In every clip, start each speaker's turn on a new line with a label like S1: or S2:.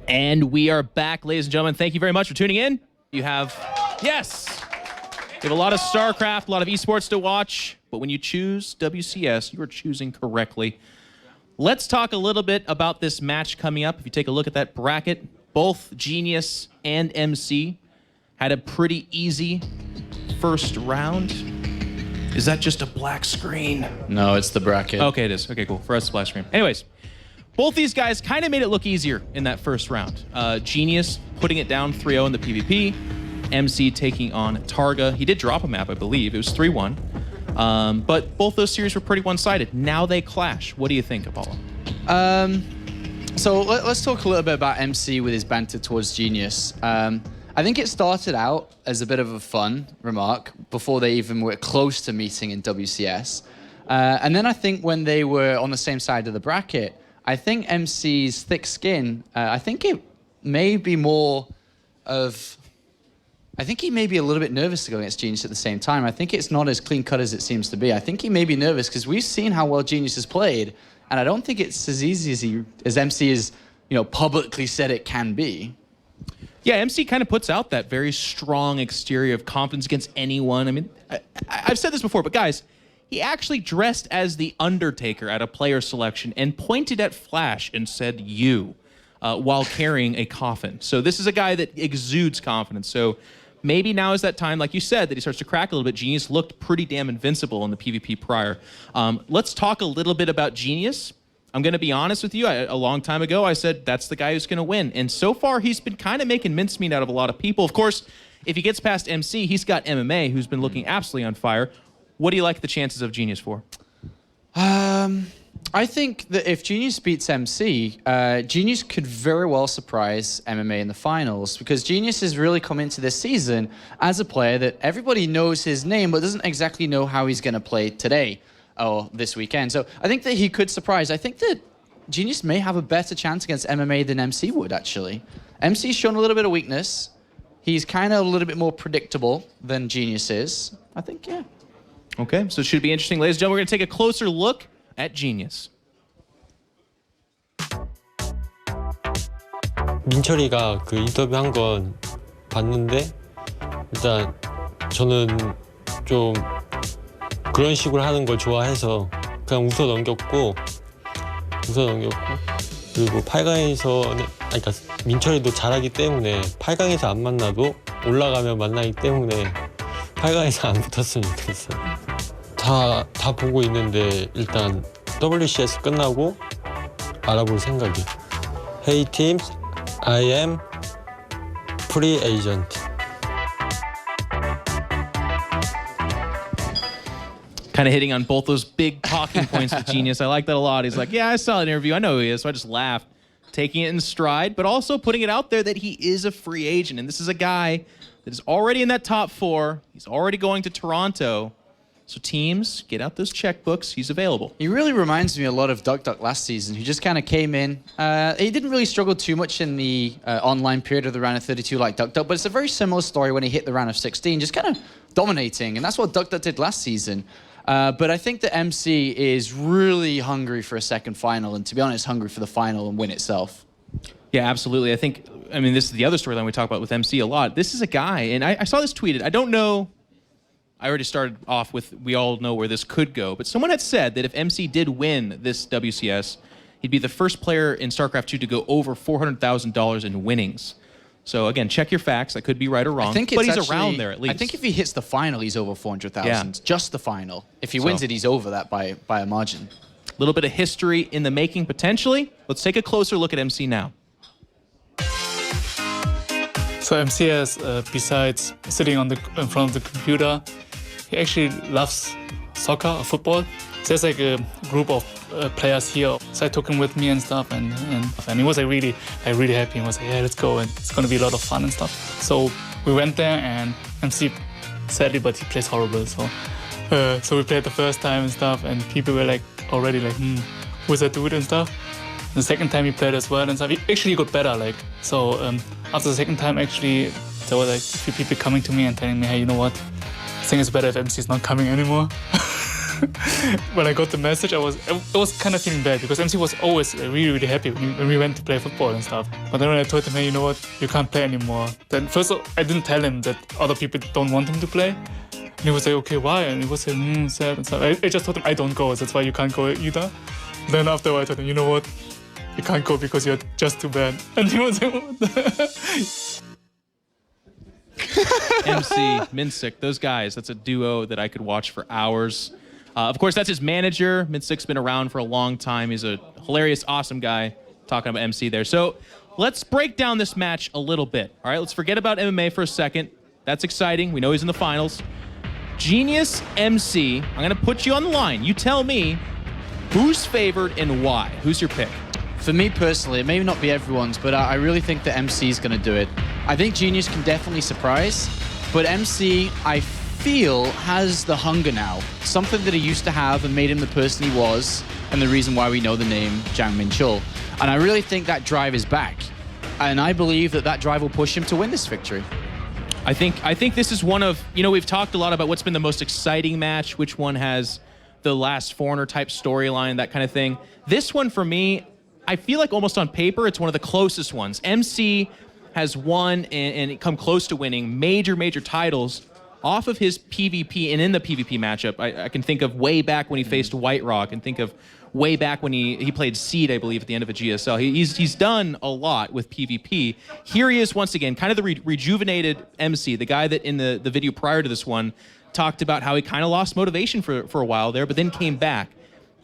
S1: And we are back, ladies and gentlemen. Thank you very much for tuning in. You have, yes, you have a lot of StarCraft, a lot of esports to watch, but when you choose WCS, you are choosing correctly. Let's talk a little bit about this match coming up. If you take a look at that bracket, both Genius and MC had a pretty easy first round. Is that just a black screen?
S2: No, it's the bracket.
S1: Okay, it is. Okay, cool. For us, it's a black screen. Anyways, both these guys kind of made it look easier in that first round. Genius putting it down 3-0 in the PvP. MC taking on Targa. He did drop a map, I believe. It was 3-1. But both those series were pretty one-sided. Now they clash. What do you think, Apollo?
S2: So let's talk a little bit about MC with his banter towards Genius. I think it started out as a bit of a fun remark before they even were close to meeting in WCS. And then I think when they were on the same side of the bracket, I think MC's thick skin, I think it may be more of... I think he may be a little bit nervous to go against Genius at the same time. I think it's not as clean-cut as it seems to be. I think he may be nervous because we've seen how well Genius has played, and I don't think it's as easy as MC has, publicly said it can be.
S1: Yeah, MC kind of puts out that very strong exterior of confidence against anyone. I mean, I've said this before, but guys, he actually dressed as the Undertaker at a player selection and pointed at Flash and said, "You," while carrying a coffin. So this is a guy that exudes confidence. So maybe now is that time, like you said, that he starts to crack a little bit. Genius looked pretty damn invincible in the PvP prior. Let's talk a little bit about Genius. I'm going to be honest with you. A long time ago, I said that's the guy who's going to win. And so far, he's been kind of making mincemeat out of a lot of people. Of course, if he gets past MC, he's got MMA, who's been looking absolutely on fire. What do you like the chances of Genius for?
S2: I think that if Genius beats MC, Genius could very well surprise MMA in the finals, because Genius has really come into this season as a player that everybody knows his name, but doesn't exactly know how he's going to play today or this weekend. So I think that he could surprise. I think that Genius may have a better chance against MMA than MC would, actually. MC's shown a little bit of weakness. He's kind of a little bit more predictable than Genius is. I think, yeah.
S1: Okay, so it should be interesting. Ladies and gentlemen, we're going to take a closer look at Genius.
S3: 민철이가 그 인터뷰 한 건 봤는데 일단 저는 좀 그런 식으로 하는 걸 좋아해서 그냥 웃어 넘겼고 그리고 8강에서는 그러니까 민철이도 잘하기 때문에 8강에서 안 만나도 올라가면 만나기 때문에 8강에서 안 붙었으면 좋겠어요. 다 보고 있는데 일단 WCS 끝나고 알아볼 생각이에요. Hey teams, I am free agent.
S1: Kind of hitting on both those big talking points with Genius. I like that a lot. He's like, yeah, I saw an interview. I know who he is. So I just laughed, taking it in stride, but also putting it out there that he is a free agent. And this is a guy that is already in that top 4. He's already going to Toronto. So teams, get out those checkbooks. He's available.
S2: He really reminds me a lot of Duck last season, who just kind of came in. He didn't really struggle too much in the online period of the round of 32 like Duck, but it's a very similar story when he hit the round of 16, just kind of dominating. And that's what Duck did last season. But I think that MC is really hungry for a second final, and to be honest, hungry for the final and win itself.
S1: Yeah, absolutely. I mean, this is the other storyline we talk about with MC a lot. This is a guy, and I saw this tweeted. I don't know. I already started off with, we all know where this could go, but someone had said that if MC did win this WCS, he'd be the first player in StarCraft 2 to go over $400,000 in winnings. So again, check your facts. I could be right or wrong, but he's around there at least.
S2: I think if he hits the final, he's over 400,000. Yeah. Just the final. If he wins it, he's over that by a margin.
S1: A little bit of history in the making, potentially. Let's take a closer look at MC now.
S4: So MC has, besides sitting in front of the computer, he actually loves soccer or football. So there's like a group of players here. So I took him with me and stuff, and he was like really happy. He was like, yeah, let's go, and it's gonna be a lot of fun and stuff. So we went there, and MC, sadly, but he plays horrible. So we played the first time and stuff, and people were like already like, who's that dude and stuff. The second time he played as well and stuff. He actually got better, like so. After the second time, actually, there were like a few people coming to me and telling me, hey, you know what? I think it's better if MC is not coming anymore. when I got the message, I was kind of feeling bad because MC was always really, really happy when we went to play football and stuff. But then when I told him, hey, you know what, you can't play anymore. Then first of all, I didn't tell him that other people don't want him to play. And he was like, okay, why? And he was like, sad and stuff. I just told him, I don't go, that's why you can't go either. Then after I told him, you know what, you can't go because you're just too bad. And he was like, what the
S1: MC, Minsik, those guys, that's a duo that I could watch for hours. Of course, that's his manager. Minsik's been around for a long time. He's a hilarious, awesome guy. Talking about MC there. So let's break down this match a little bit. All right, let's forget about MMA for a second. That's exciting. We know he's in the finals. Genius, MC, I'm going to put you on the line. You tell me who's favored and why. Who's your pick?
S2: For me personally, it may not be everyone's, but I really think that MC is going to do it. I think Genius can definitely surprise, but MC, I feel, has the hunger now. Something that he used to have and made him the person he was, and the reason why we know the name Jang Min Chul. And I really think that drive is back. And I believe that that drive will push him to win this victory.
S1: I think this is one of, you know, we've talked a lot about what's been the most exciting match, which one has the last foreigner type storyline, that kind of thing. This one for me, I feel like almost on paper, it's one of the closest ones. MC has won and come close to winning major titles off of his PvP and in the PvP matchup. I can think of way back when he faced White Rock, and think of way back when he played Seed, I believe, at the end of a GSL. He's done a lot with PvP. Here he is once again, kind of the rejuvenated MC, the guy that in the video prior to this one talked about how he kind of lost motivation for a while there, but then came back.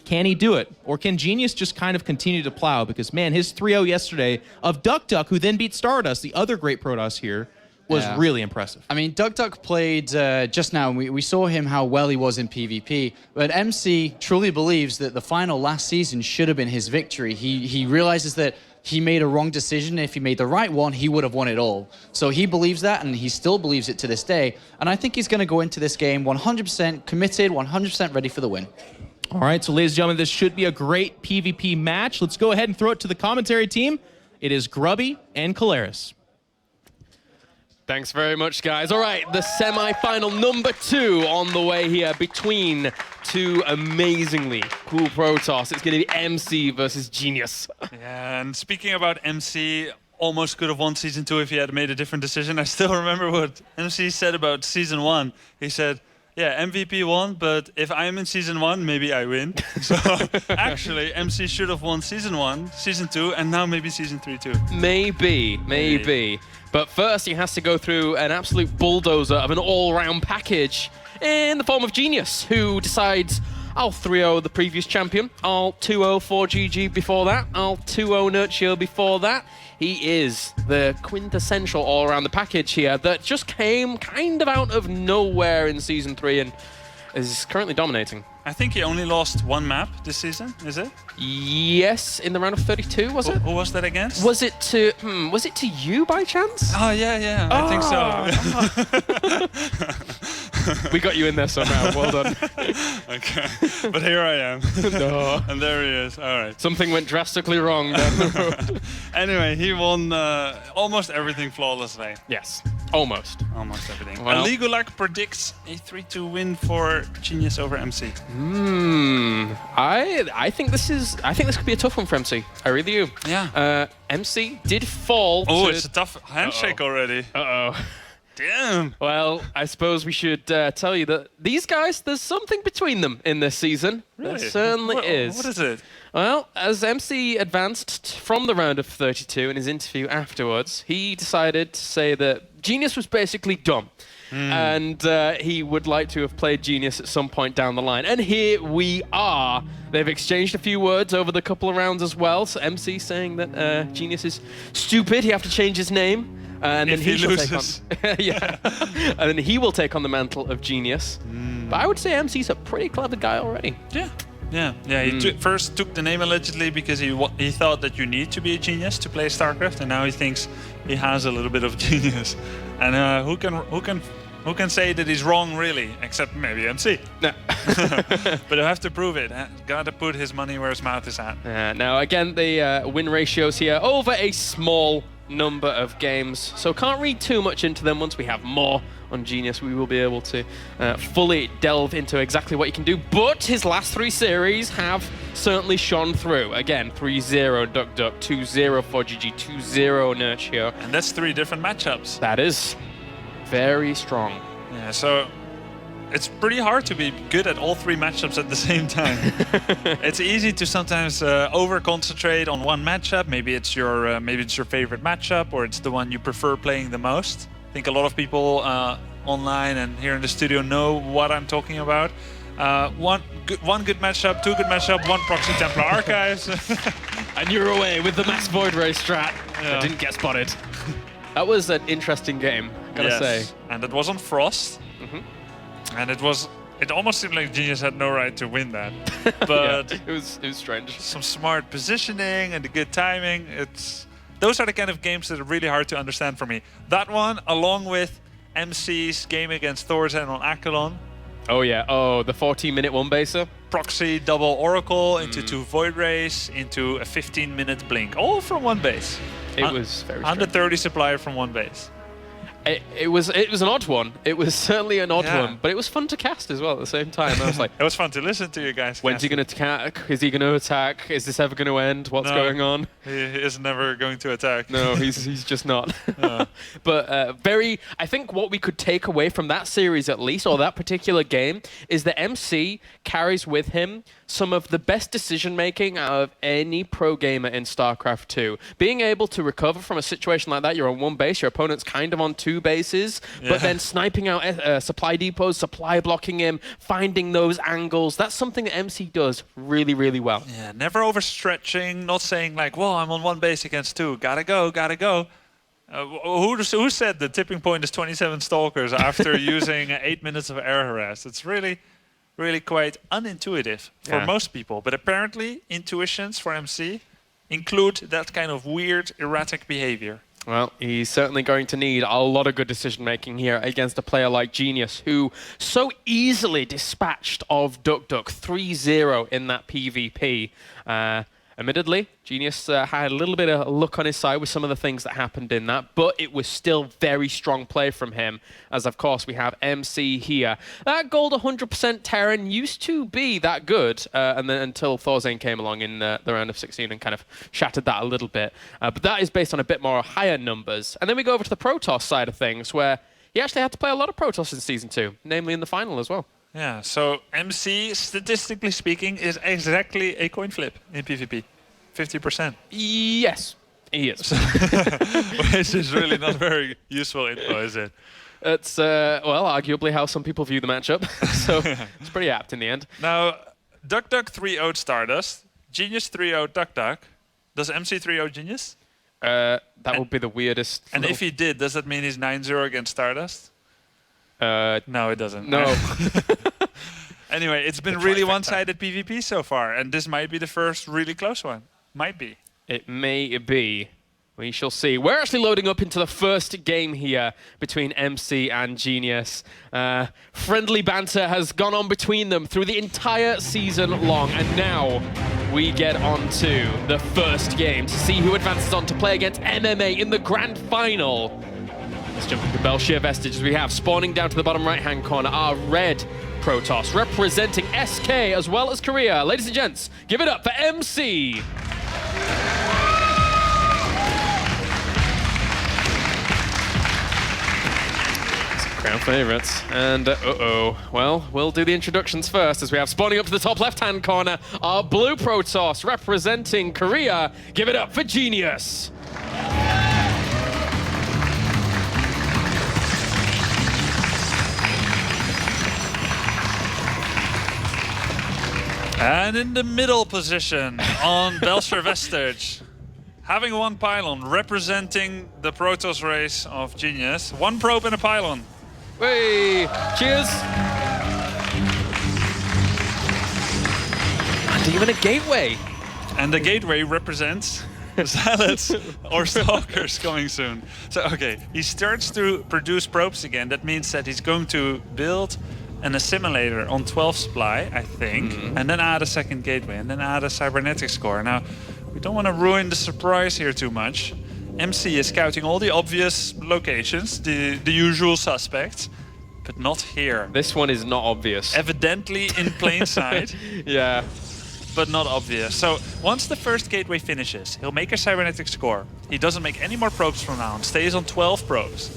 S1: Can he do it? Or can Genius just kind of continue to plow? Because, man, his 3-0 yesterday of Duck Duck, who then beat Stardust, the other great Protoss here, was really impressive.
S2: I mean, Duck Duck played just now, and we saw him how well he was in PvP, but MC truly believes that the final last season should have been his victory. He realizes that he made a wrong decision. If he made the right one, he would have won it all. So he believes that, and he still believes it to this day. And I think he's going to go into this game 100% committed, 100% ready for the win.
S1: All right, so ladies and gentlemen, this should be a great PvP match. Let's go ahead and throw it to the commentary team. It is Grubby and Kalaris.
S5: Thanks very much, guys. All right, the semi-final number 2 on the way here between two amazingly cool Protoss. It's going to be MC versus Genius.
S6: Yeah, and speaking about MC, almost could have won Season 2 if he had made a different decision. I still remember what MC said about Season 1. He said, yeah, MVP won, but if I'm in Season 1, maybe I win. So actually, MC should have won Season 1, Season 2, and now maybe Season 3 too.
S5: Maybe. But first, he has to go through an absolute bulldozer of an all-round package in the form of Genius, who decides, I'll 3-0 the previous champion, I'll 2-0 4GG before that, I'll 2-0 Nurture before that. He is the quintessential all-around the package here that just came kind of out of nowhere in Season 3 and is currently dominating.
S6: I think he only lost one map this season, is it?
S5: Yes, in the round of 32, was it?
S6: Who was that against?
S5: Was it to you by chance?
S6: Oh, yeah, I think so.
S5: We got you in there somehow, well done.
S6: Okay, but here I am.
S5: No.
S6: And there he is, all right.
S5: Something went drastically wrong down the road.
S6: Anyway, he won almost everything flawlessly.
S5: Yes, almost.
S6: Almost everything.
S5: Well,
S6: Legulac predicts a 3-2 win for Genius over MC.
S5: I think this could be a tough one for MC. I really do.
S6: Yeah.
S5: MC did fall.
S6: Oh, it's a tough handshake already. Damn.
S5: Well, I suppose we should tell you that these guys, there's something between them in this season.
S6: Really?
S5: There certainly is.
S6: What is it?
S5: Well, as MC advanced from the round of 32 in his interview afterwards, he decided to say that Genius was basically dumb. And he would like to have played Genius at some point down the line. And here we are. They've exchanged a few words over the couple of rounds as well. So MC saying that Genius is stupid. He have to change his name. And
S6: if
S5: then
S6: he loses.
S5: Yeah. And then he will take on the mantle of Genius. But I would say MC's a pretty clever guy already.
S6: Yeah. He first took the name allegedly because he thought that you need to be a genius to play StarCraft, and now he thinks he has a little bit of genius. And who can say that he's wrong really, except maybe MC?
S5: No.
S6: But you have to prove it. Gotta put his money where his mouth is at.
S5: Now again, the win ratios here over a small number of games, so can't read too much into them. Once we have more on Genius, we will be able to fully delve into exactly what he can do. But his last 3 series have certainly shone through. Again, 3-0 Duck Duck, 2-0 for GG, 2-0 Nurture.
S6: And that's 3 different matchups.
S5: That is very strong.
S6: Yeah, so it's pretty hard to be good at all 3 matchups at the same time. It's easy to sometimes over-concentrate on one matchup. Maybe it's your favorite matchup, or it's the one you prefer playing the most. I think a lot of people online and here in the studio know what I'm talking about. One good matchup, 2 good matchup, 1 Proxy Templar Archives.
S5: And you're away with the Mass Void Ray strat.
S6: Yeah.
S5: I didn't get spotted. That was an interesting game, gotta say.
S6: And it was on Frost. And it almost seemed like Genius had no right to win that. But
S5: yeah, it was strange.
S6: Some smart positioning and the good timing. Those are the kind of games that are really hard to understand for me. That one, along with MC's game against Thorzen on Accolon.
S5: Oh yeah, the 14-minute one-baser.
S6: Proxy double Oracle into 2 Void Rays into a 15-minute Blink, all from one base.
S5: It was very strange.
S6: 130 supply from one base.
S5: It was an odd one. It was certainly an odd one, but it was fun to cast as well at the same time. I was like,
S6: it was fun to listen to you guys.
S5: When's he going to attack? Is he going to attack? Is this ever going to end? What's going on?
S6: He is never going to attack.
S5: No, he's just not. But I think what we could take away from that series at least, or that particular game, is that MC carries with him some of the best decision making out of any pro gamer in StarCraft 2. Being able to recover from a situation like that, you're on one base, your opponent's kind of on 2 bases, but then sniping out supply depots, supply blocking him, finding those angles, that's something that MC does really, really well.
S6: Yeah, never overstretching, not saying like, well, I'm on 1 base against 2, gotta go. Who said the tipping point is 27 Stalkers after using 8 minutes of air harass? It's really quite unintuitive for most people. But apparently, intuitions for MC include that kind of weird, erratic behavior.
S5: Well, he's certainly going to need a lot of good decision-making here against a player like Genius, who so easily dispatched of Duck Duck 3-0 in that PvP. Admittedly, Genius had a little bit of luck on his side with some of the things that happened in that, but it was still very strong play from him, as of course we have MC here. That gold 100% Terran used to be that good, and then until Thorzen came along in the round of 16 and kind of shattered that a little bit. But that is based on a bit more higher numbers. And then we go over to the Protoss side of things, where he actually had to play a lot of Protoss in Season 2, namely in the final as well.
S6: Yeah, so MC, statistically speaking, is exactly a coin flip in PvP. 50%.
S5: Yes, he is.
S6: Which is really not very useful info, is it?
S5: It's, well, arguably how some people view the matchup. So it's pretty apt in the end.
S6: Now, Duck Duck 3-0'd Stardust. Genius 3-0 Duck Duck. Does MC 3-0 Genius?
S5: That would be the weirdest.
S6: And if he did, does that mean he's 9-0 against Stardust? No, it doesn't.
S5: No.
S6: Anyway, it's been really one-sided PvP so far, and this might be the first really close one. Might be.
S5: It may be. We shall see. We're actually loading up into the first game here between MC and Genius. Friendly banter has gone on between them through the entire season long, and now we get on to the first game to see who advances on to play against MMA in the grand final. Let's jump into Belshir Vestige as we have, spawning down to the bottom right-hand corner, our red Protoss, representing SK as well as Korea. Ladies and gents, give it up for MC. Crown favorites. And, well, we'll do the introductions first as we have spawning up to the top left-hand corner, our blue Protoss representing Korea. Give it up for Genius.
S6: And in the middle position on Belshir Vestige, having 1 pylon representing the Protoss race of Genius. 1 probe and a pylon.
S5: Hey, cheers. And even a gateway.
S6: And the gateway represents Zealots or Stalkers coming soon. So, okay, he starts to produce probes again. That means that he's going to build an assimilator on 12 supply, I think, and then add a second gateway, and then add a cybernetics core. Now, we don't want to ruin the surprise here too much. MC is scouting all the obvious locations, the usual suspects, but not here.
S5: This one is not obvious.
S6: Evidently in plain sight,
S5: Yeah.
S6: but not obvious. So once the first gateway finishes, he'll make a cybernetic score. He doesn't make any more probes from now on, stays on 12 probes.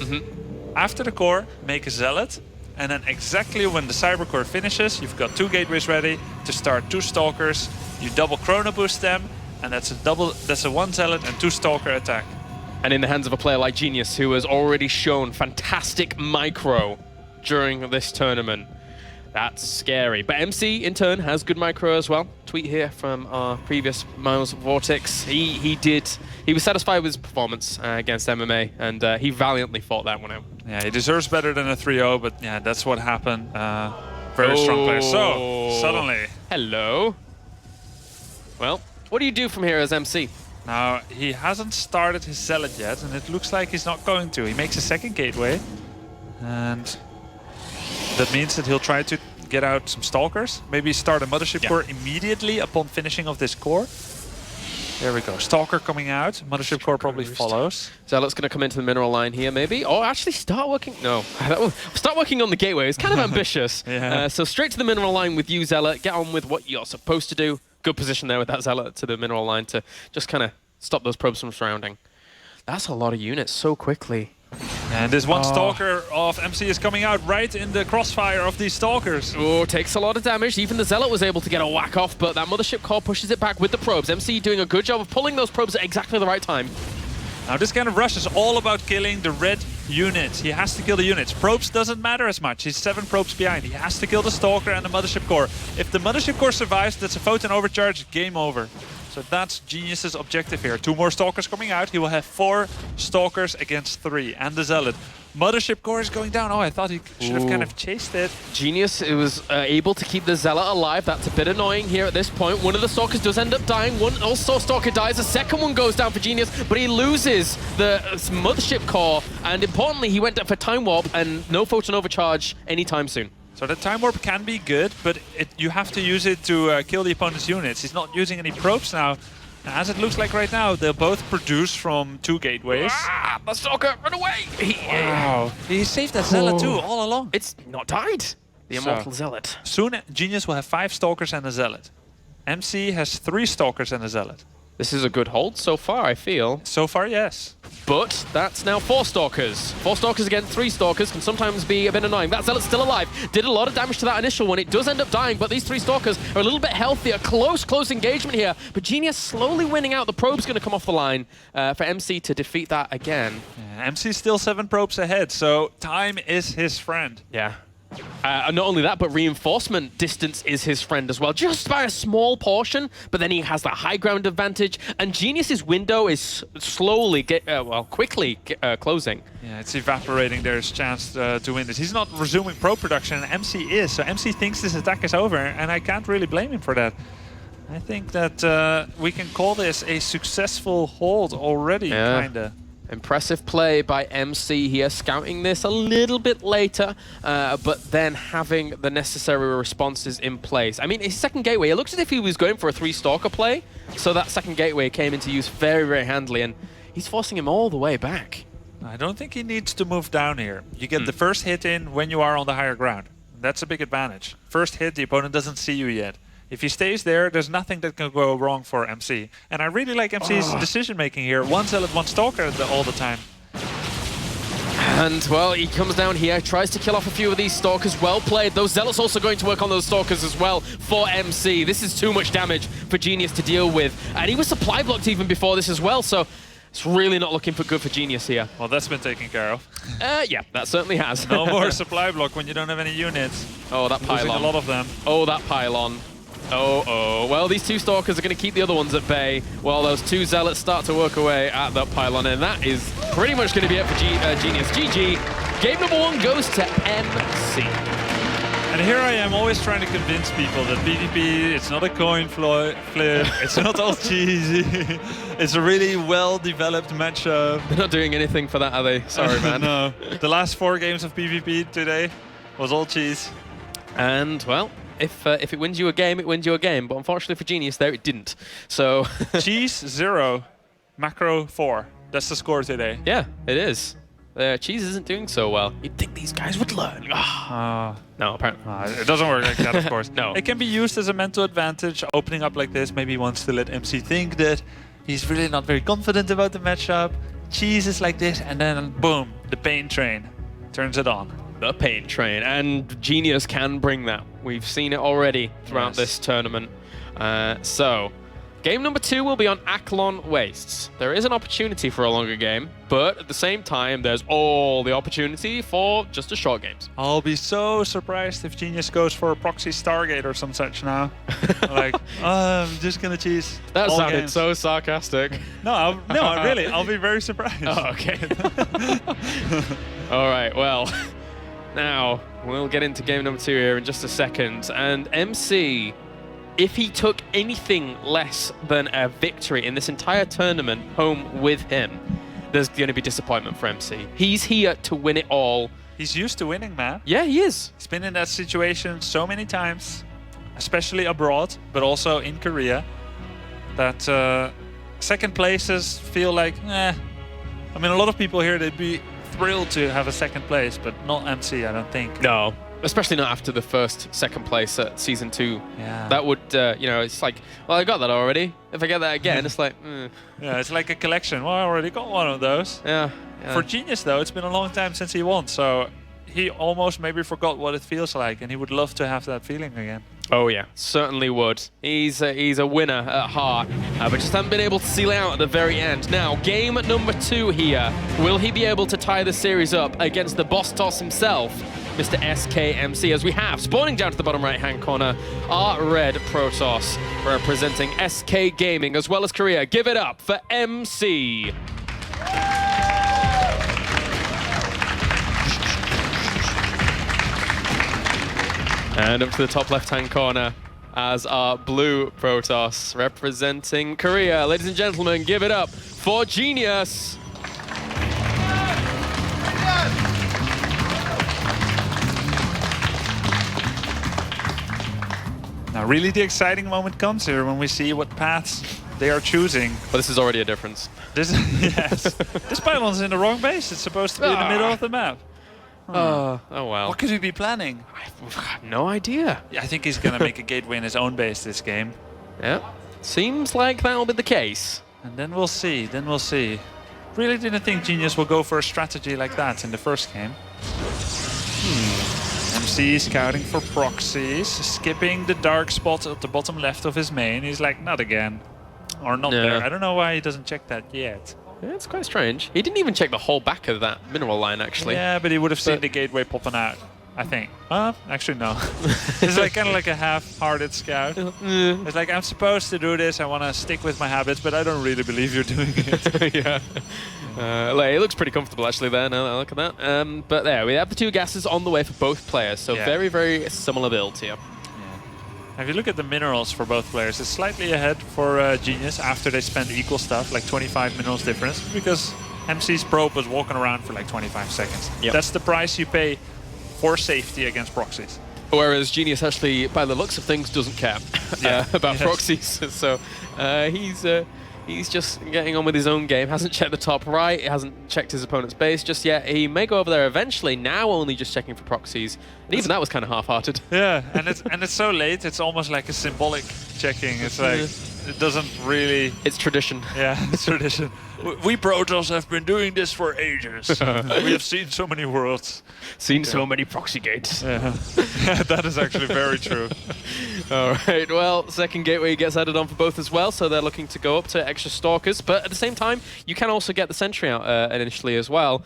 S6: After the core, make a zealot, and then exactly when the cyber core finishes, you've got 2 gateways ready to start 2 stalkers. You double chrono boost them, and that's a 1 zealot and 2 stalker attack.
S5: And in the hands of a player like Genius, who has already shown fantastic micro during this tournament. That's scary. But MC, in turn, has good micro as well. Tweet here from our previous Miles Vortex. He was satisfied with his performance against MMA, and he valiantly fought that one out.
S6: Yeah, he deserves better than a 3-0, but yeah, that's what happened. Very strong player. So, suddenly...
S5: Hello. Well, what do you do from here as MC?
S6: Now, he hasn't started his zealot yet, and it looks like he's not going to. He makes a second gateway, and that means that he'll try to get out some stalkers. Maybe start a mothership core immediately upon finishing of this core. There we go. Stalker coming out. Mothership core probably follows.
S5: Zealot's going to come into the mineral line here, maybe. Or actually start working... No. Start working on the gateway. It's kind of ambitious.
S6: Yeah.
S5: So straight to the mineral line with you, Zealot. Get on with what you're supposed to do. Good position there with that Zealot to the mineral line to just kind of stop those probes from surrounding. That's a lot of units so quickly.
S6: And this one stalker of MC is coming out right in the crossfire of these stalkers.
S5: Oh, takes a lot of damage. Even the Zealot was able to get a whack off, but that mothership core pushes it back with the probes. MC doing a good job of pulling those probes at exactly the right time.
S6: Now this kind of rush is all about killing the red units. He has to kill the units. Probes doesn't matter as much. He's 7 probes behind. He has to kill the stalker and the mothership core. If the mothership core survives, that's a photon overcharge, game over. So that's Genius's objective here. 2 more stalkers coming out. He will have 4 stalkers against 3 and the zealot. Mothership core is going down. Oh, I thought he should have kind of chased it.
S5: Genius was able to keep the Zealot alive. That's a bit annoying here at this point. One of the Stalkers does end up dying. One also Stalker dies. The second one goes down for Genius, but he loses the Mothership core. And importantly, he went down for Time Warp and no Photon Overcharge anytime soon.
S6: So the Time Warp can be good, but you have to use it to kill the opponent's units. He's not using any probes now. As it looks like right now, they'll both produce from 2 gateways.
S5: Ah, the Stalker, run away!
S6: Wow. He saved that Zealot too, all along.
S5: It's not died. The Immortal Zealot.
S6: Soon, Genius will have 5 Stalkers and a Zealot. MC has 3 Stalkers and a Zealot.
S5: This is a good hold so far, I feel.
S6: So far, yes.
S5: But that's now 4 Stalkers. 4 Stalkers against 3 Stalkers can sometimes be a bit annoying. That Zealot's still alive. Did a lot of damage to that initial one. It does end up dying, but these 3 Stalkers are a little bit healthier. Close engagement here. But Genius slowly winning out. The probe's going to come off the line for MC to defeat that again.
S6: Yeah, MC's still 7 probes ahead, so time is his friend.
S5: Yeah. Not only that, but reinforcement distance is his friend as well, just by a small portion, but then he has that high ground advantage, and Genius's window is slowly, quickly closing.
S6: Yeah, it's evaporating their chance to win this. He's not resuming pro production, and MC is, so MC thinks this attack is over, and I can't really blame him for that. I think that we can call this a successful hold already, kinda.
S5: Impressive play by MC here, scouting this a little bit later, but then having the necessary responses in place. I mean, his second gateway, it looks as if he was going for a 3 Stalker play, so that second gateway came into use very, very handily, and he's forcing him all the way back.
S6: I don't think he needs to move down here. You get the first hit in when you are on the higher ground. That's a big advantage. First hit, the opponent doesn't see you yet. If he stays there, there's nothing that can go wrong for MC. And I really like MC's decision-making here. 1 Zealot, 1 Stalker all the time.
S5: And, well, he comes down here, tries to kill off a few of these Stalkers. Well played. Those Zealots also going to work on those Stalkers as well for MC. This is too much damage for Genius to deal with. And he was supply blocked even before this as well, so it's really not looking for good for Genius here.
S6: Well, that's been taken care of.
S5: Yeah, that certainly has.
S6: No more supply block when you don't have any units.
S5: Oh, that pylon.
S6: Losing a lot of them.
S5: Oh, that pylon. Oh. Well, these 2 Stalkers are going to keep the other ones at bay while those 2 Zealots start to work away at that pylon. And that is pretty much going to be it for Genius. GG. Game number 1 goes to MC.
S6: And here I am always trying to convince people that PvP, it's not a coin flip, it's not all cheesy. It's a really well-developed matchup.
S5: They're not doing anything for that, are they? Sorry, man.
S6: No. The last 4 games of PvP today was all cheese.
S5: And, well, if it wins you a game, it wins you a game. But unfortunately for Genius there, it didn't. So
S6: cheese 0, macro 4. That's the score today.
S5: Yeah, it is. Cheese isn't doing so well. You'd think these guys would learn. No, apparently.
S6: It doesn't work like that, of course.
S5: No.
S6: It can be used as a mental advantage, opening up like this. Maybe he wants to let MC think that he's really not very confident about the matchup. Cheese is like this, and then boom, the pain train turns it on.
S5: The pain train, and Genius can bring that. We've seen it already throughout this tournament. So, game number 2 will be on Aklon Wastes. There is an opportunity for a longer game, but at the same time, there's all the opportunity for just a short games.
S6: I'll be so surprised if Genius goes for a proxy Stargate or some such now. Like, I'm just gonna cheese.
S5: That
S6: all
S5: sounded
S6: games.
S5: so sarcastic.
S6: No, really, I'll be very surprised.
S5: Oh, okay. All right, well, now we'll get into game number 2 here in just a second. And MC, if he took anything less than a victory in this entire tournament home with him, there's going to be disappointment for MC. He's here to win it all.
S6: He's used to winning, man.
S5: Yeah, he is.
S6: He's been in that situation so many times, especially abroad, but also in Korea, that second places feel like, I mean, a lot of people here, they'd be thrilled to have a second place, but not MC, I don't think.
S5: No, especially not after the second place at Season 2.
S6: Yeah.
S5: That would, it's like, well, I got that already. If I get that again, it's like,
S6: Yeah, it's like a collection. Well, I already got one of those.
S5: yeah.
S6: For Genius, though, it's been a long time since he won, so he almost maybe forgot what it feels like, and he would love to have that feeling again.
S5: Oh yeah, certainly would. He's a winner at heart, but just haven't been able to seal it out at the very end. Now, game number 2 here. Will he be able to tie the series up against the boss toss himself, Mr. SKMC, as we have, spawning down to the bottom right-hand corner, our red Protoss, representing SK Gaming as well as Korea. Give it up for MC. And up to the top left-hand corner as our blue Protoss representing Korea. Ladies and gentlemen, give it up for Genius.
S6: Now, really the exciting moment comes here when we see what paths they are choosing.
S5: But this is already a difference.
S6: Yes. This pylon's in the wrong base. It's supposed to be in the middle of the map.
S5: Oh well.
S6: What could he be planning?
S5: I have no idea.
S6: Yeah, I think he's gonna make a gateway in his own base this game.
S5: Yeah, seems like that'll be the case.
S6: And then we'll see, Really didn't think Genius will go for a strategy like that in the first game. MC scouting for proxies, skipping the dark spot at the bottom left of his main. He's like, not again. Or not there. I don't know why he doesn't check that yet.
S5: Yeah, it's quite strange. He didn't even check the whole back of that mineral line, actually.
S6: Yeah, but he would have seen the gateway popping out, I think. Actually, no. It's like kind of like a half-hearted scout. It's like, I'm supposed to do this, I want to stick with my habits, but I don't really believe you're doing it.
S5: Yeah. It looks pretty comfortable, actually, there. Now that I look at that. But there, we have the 2 gases on the way for both players, so very, very similar builds here.
S6: If you look at the minerals for both players, it's slightly ahead for Genius after they spend equal stuff, like 25 minerals difference, because MC's probe was walking around for like 25 seconds.
S5: Yep.
S6: That's the price you pay for safety against proxies.
S5: Whereas Genius actually, by the looks of things, doesn't care about proxies. So he's just getting on with his own game. Hasn't checked the top right. Hasn't checked his opponent's base just yet. He may go over there eventually. Now only just checking for proxies. And even that was kind of half-hearted.
S6: Yeah, and it's so late. It's almost like a symbolic checking. It's like it doesn't really.
S5: It's tradition.
S6: Yeah, it's tradition. We Protoss have been doing this for ages. We have seen so many worlds.
S5: Seen so many proxy gates.
S6: Yeah. Yeah, that is actually very true.
S5: All right, well, second gateway gets added on for both as well, so they're looking to go up to extra stalkers, but at the same time, you can also get the sentry out initially as well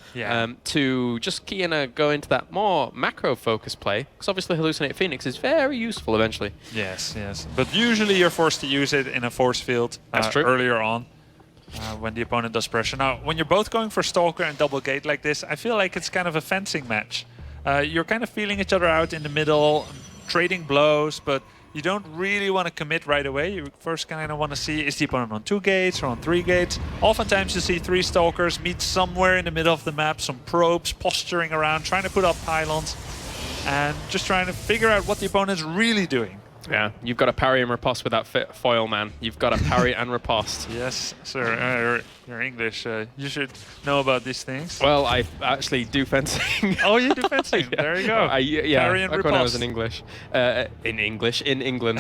S5: to just go into that more macro-focused play, because obviously Hallucinate Phoenix is very useful eventually.
S6: Yes, yes. But usually you're forced to use it in a force field earlier on. When the opponent does pressure. Now, when you're both going for Stalker and double gate like this, I feel like it's kind of a fencing match. You're kind of feeling each other out in the middle, trading blows, but you don't really want to commit right away. You first kind of want to see, is the opponent on 2 gates or on 3 gates? Oftentimes you see 3 Stalkers meet somewhere in the middle of the map, some probes posturing around, trying to put up pylons, and just trying to figure out what the opponent's really doing.
S5: Yeah, you've got to parry and riposte with that foil, man. You've got to parry and riposte.
S6: Yes, sir. You're English. You should know about these things.
S5: Well, I actually do fencing.
S6: Oh, you do fencing.
S5: Yeah.
S6: There you go. Parry and
S5: back when I was
S6: riposte.
S5: in England.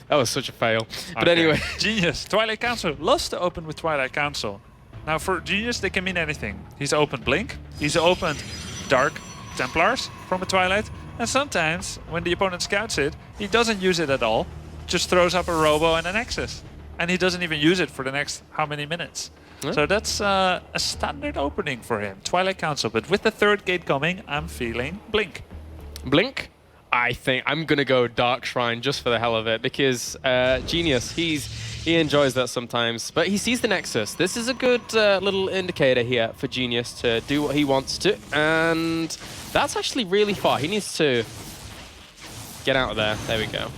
S5: That was such a fail. But
S6: Okay.
S5: anyway.
S6: Genius. Twilight Council loves to open with Twilight Council. Now for Genius, they can mean anything. He's opened Blink. He's opened Dark Templars from a Twilight. And sometimes, when the opponent scouts it, he doesn't use it at all. Just throws up a Robo and a Nexus. And he doesn't even use it for the next how many minutes. So that's a standard opening for him. Twilight Council. But with the third gate coming, I'm feeling Blink.
S5: Blink? I think I'm going to go Dark Shrine just for the hell of it, because Genius, he enjoys that sometimes. But he sees the Nexus. This is a good little indicator here for Genius to do what he wants to. And that's actually really far. He needs to get out of there. There we go.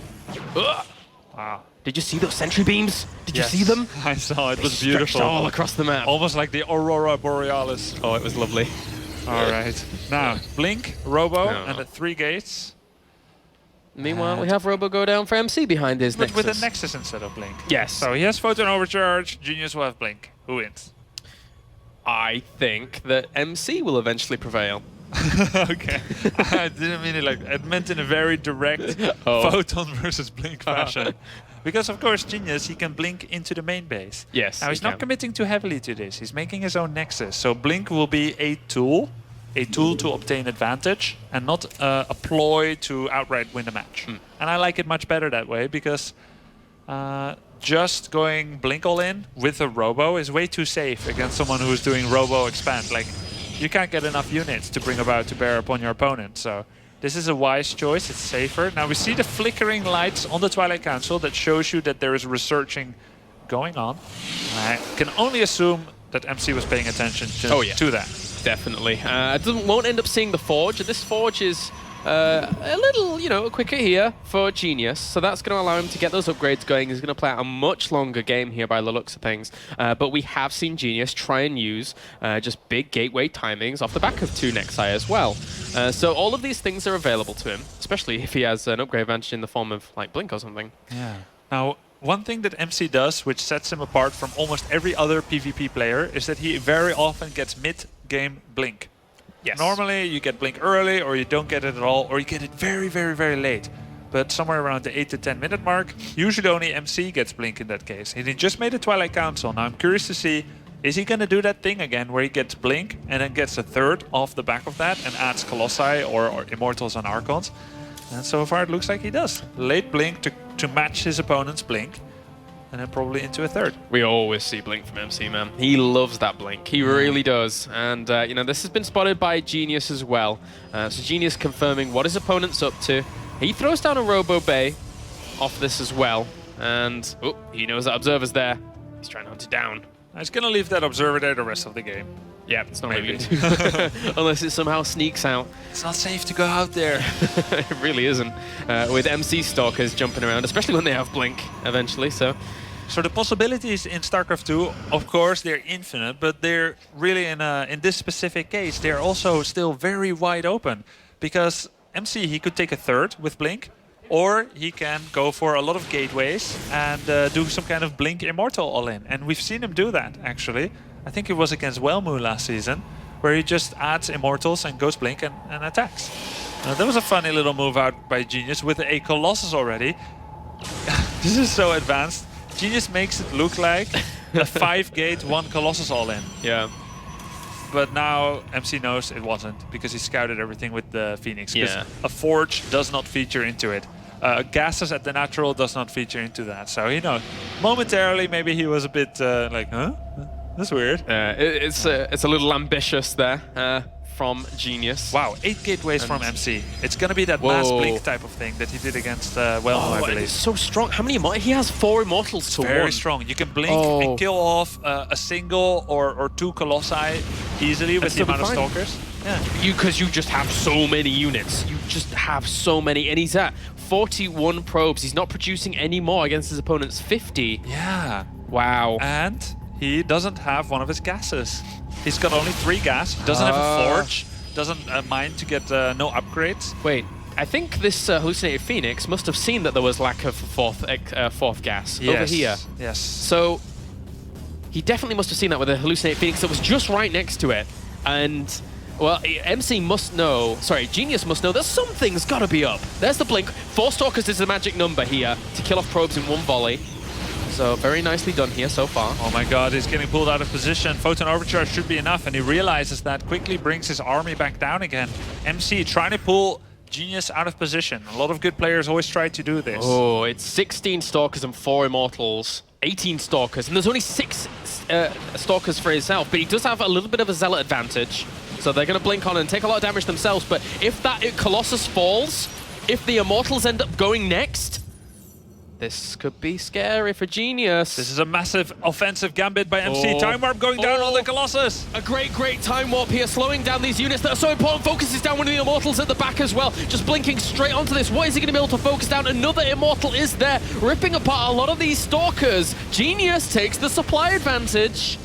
S5: Ugh.
S6: Wow.
S5: Did you see those sentry beams? Did
S6: Yes,
S5: you see them?
S6: I saw it. It was
S5: Stretched
S6: beautiful.
S5: all across the map.
S6: Almost like the Aurora Borealis.
S5: Oh, it was lovely.
S6: All right. Now, Blink, Robo,
S5: No.
S6: and the 3 gates.
S5: Meanwhile, we have Robo go down for MC behind his
S6: But
S5: Nexus.
S6: with a Nexus instead of Blink.
S5: Yes.
S6: So he has Photon Overcharge. Genius will have Blink. Who wins?
S5: I think that MC will eventually prevail.
S6: Okay. I didn't mean it like I meant in a very direct
S5: Oh.
S6: Photon versus Blink fashion. Because of course Genius, he can Blink into the main base.
S5: Yes,
S6: Now he's
S5: he
S6: not
S5: can.
S6: committing too heavily to this. He's making his own Nexus. So Blink will be a tool to obtain advantage and not a ploy to outright win a match. And I like it much better that way because just going Blink all in with a Robo is way too safe against someone who's doing Robo expand. Like, you can't get enough units to bring about to bear upon your opponent. So this is a wise choice. It's safer. Now we see the flickering lights on the Twilight Council that shows you that there is researching going on. I can only assume that MC was paying attention to that.
S5: Definitely. Won't end up seeing the Forge. This Forge is a little, quicker here for Genius. So that's going to allow him to get those upgrades going. He's going to play out a much longer game here by the looks of things. But we have seen Genius try and use just big gateway timings off the back of 2 Nexi as well. So all of these things are available to him, especially if he has an upgrade advantage in the form of like Blink or something.
S6: Yeah. Now, one thing that MC does, which sets him apart from almost every other PvP player, is that he very often gets mid-game Blink.
S5: Yes.
S6: Normally, you get Blink early, or you don't get it at all, or you get it very, very, very late. But somewhere around the 8 to 10 minute mark, usually only MC gets Blink in that case. And he just made a Twilight Council. Now I'm curious to see, is he going to do that thing again where he gets Blink and then gets a third off the back of that and adds Colossi or Immortals and Archons? And so far it looks like he does. Late Blink to match his opponent's Blink, and then probably into a third.
S5: We always see Blink from MC, man. He loves that Blink. He really does. And, this has been spotted by Genius as well. So Genius confirming what his opponent's up to. He throws down a Robo Bay off this as well. And, he knows that Observer's there. He's trying to hunt it down.
S6: He's going to leave that Observer there the rest of the game.
S5: Yeah, it's not
S6: Maybe.
S5: maybe. Unless it somehow sneaks out.
S6: It's not safe to go out there.
S5: It really isn't. With MC Stalkers jumping around, especially when they have Blink eventually, so...
S6: So the possibilities in StarCraft 2, of course, they're infinite, but they're really in this specific case, they're also still very wide open. Because MC, he could take a third with Blink, or he can go for a lot of gateways and do some kind of Blink Immortal all-in. And we've seen him do that, actually. I think it was against Wellmu last season, where he just adds Immortals and goes Blink and attacks. That was a funny little move out by Genius with a Colossus already. This is so advanced. Genius makes it look like a 5-gate, 1 Colossus all-in.
S5: Yeah.
S6: But now MC knows it wasn't, because he scouted everything with the Phoenix.
S5: Yeah.
S6: A Forge does not feature into it. Gases at the natural does not feature into that. So, momentarily maybe he was a bit like, huh? That's weird.
S5: It's a little ambitious there from Genius.
S6: Wow, 8 gateways from MC. It's going to be that mass Blink type of thing that he did against Wellmu, I
S5: and
S6: believe.
S5: it's so strong. How many He has 4 Immortals to 1.
S6: Very strong. You can Blink and kill off a single or 2 Colossi easily with the amount of Stalkers. Yeah.
S5: Because you just have so many units. You just have so many. And he's at 41 probes. He's not producing any more against his opponent's 50.
S6: Yeah.
S5: Wow.
S6: And he doesn't have one of his gases. He's got only 3 gas, doesn't have a Forge, doesn't mind to get no upgrades.
S5: Wait, I think this hallucinated Phoenix must have seen that there was lack of fourth gas over here.
S6: Yes.
S5: So he definitely must have seen that with a hallucinated Phoenix that was just right next to it. And, well, MC must know, sorry, Genius must know that something's got to be up. There's the blink. 4 Stalkers is the magic number here to kill off probes in one volley. So very nicely done here so far.
S6: Oh my god, he's getting pulled out of position. Photon Overcharge should be enough, and he realizes that, quickly brings his army back down again. MC trying to pull Genius out of position. A lot of good players always try to do this.
S5: Oh, it's 16 Stalkers and 4 Immortals. 18 Stalkers, and there's only 6 Stalkers for himself, but he does have a little bit of a Zealot advantage. So they're going to blink on and take a lot of damage themselves, but if that Colossus falls, if the Immortals end up going next, this could be scary for Genius.
S6: This is a massive offensive gambit by MC. Time Warp going down on the Colossus.
S5: A great Time Warp here, slowing down these units that are so important. Focuses down one of the Immortals at the back as well. Just blinking straight onto this. What is he going to be able to focus down? Another Immortal is there, ripping apart a lot of these Stalkers. Genius takes the supply advantage.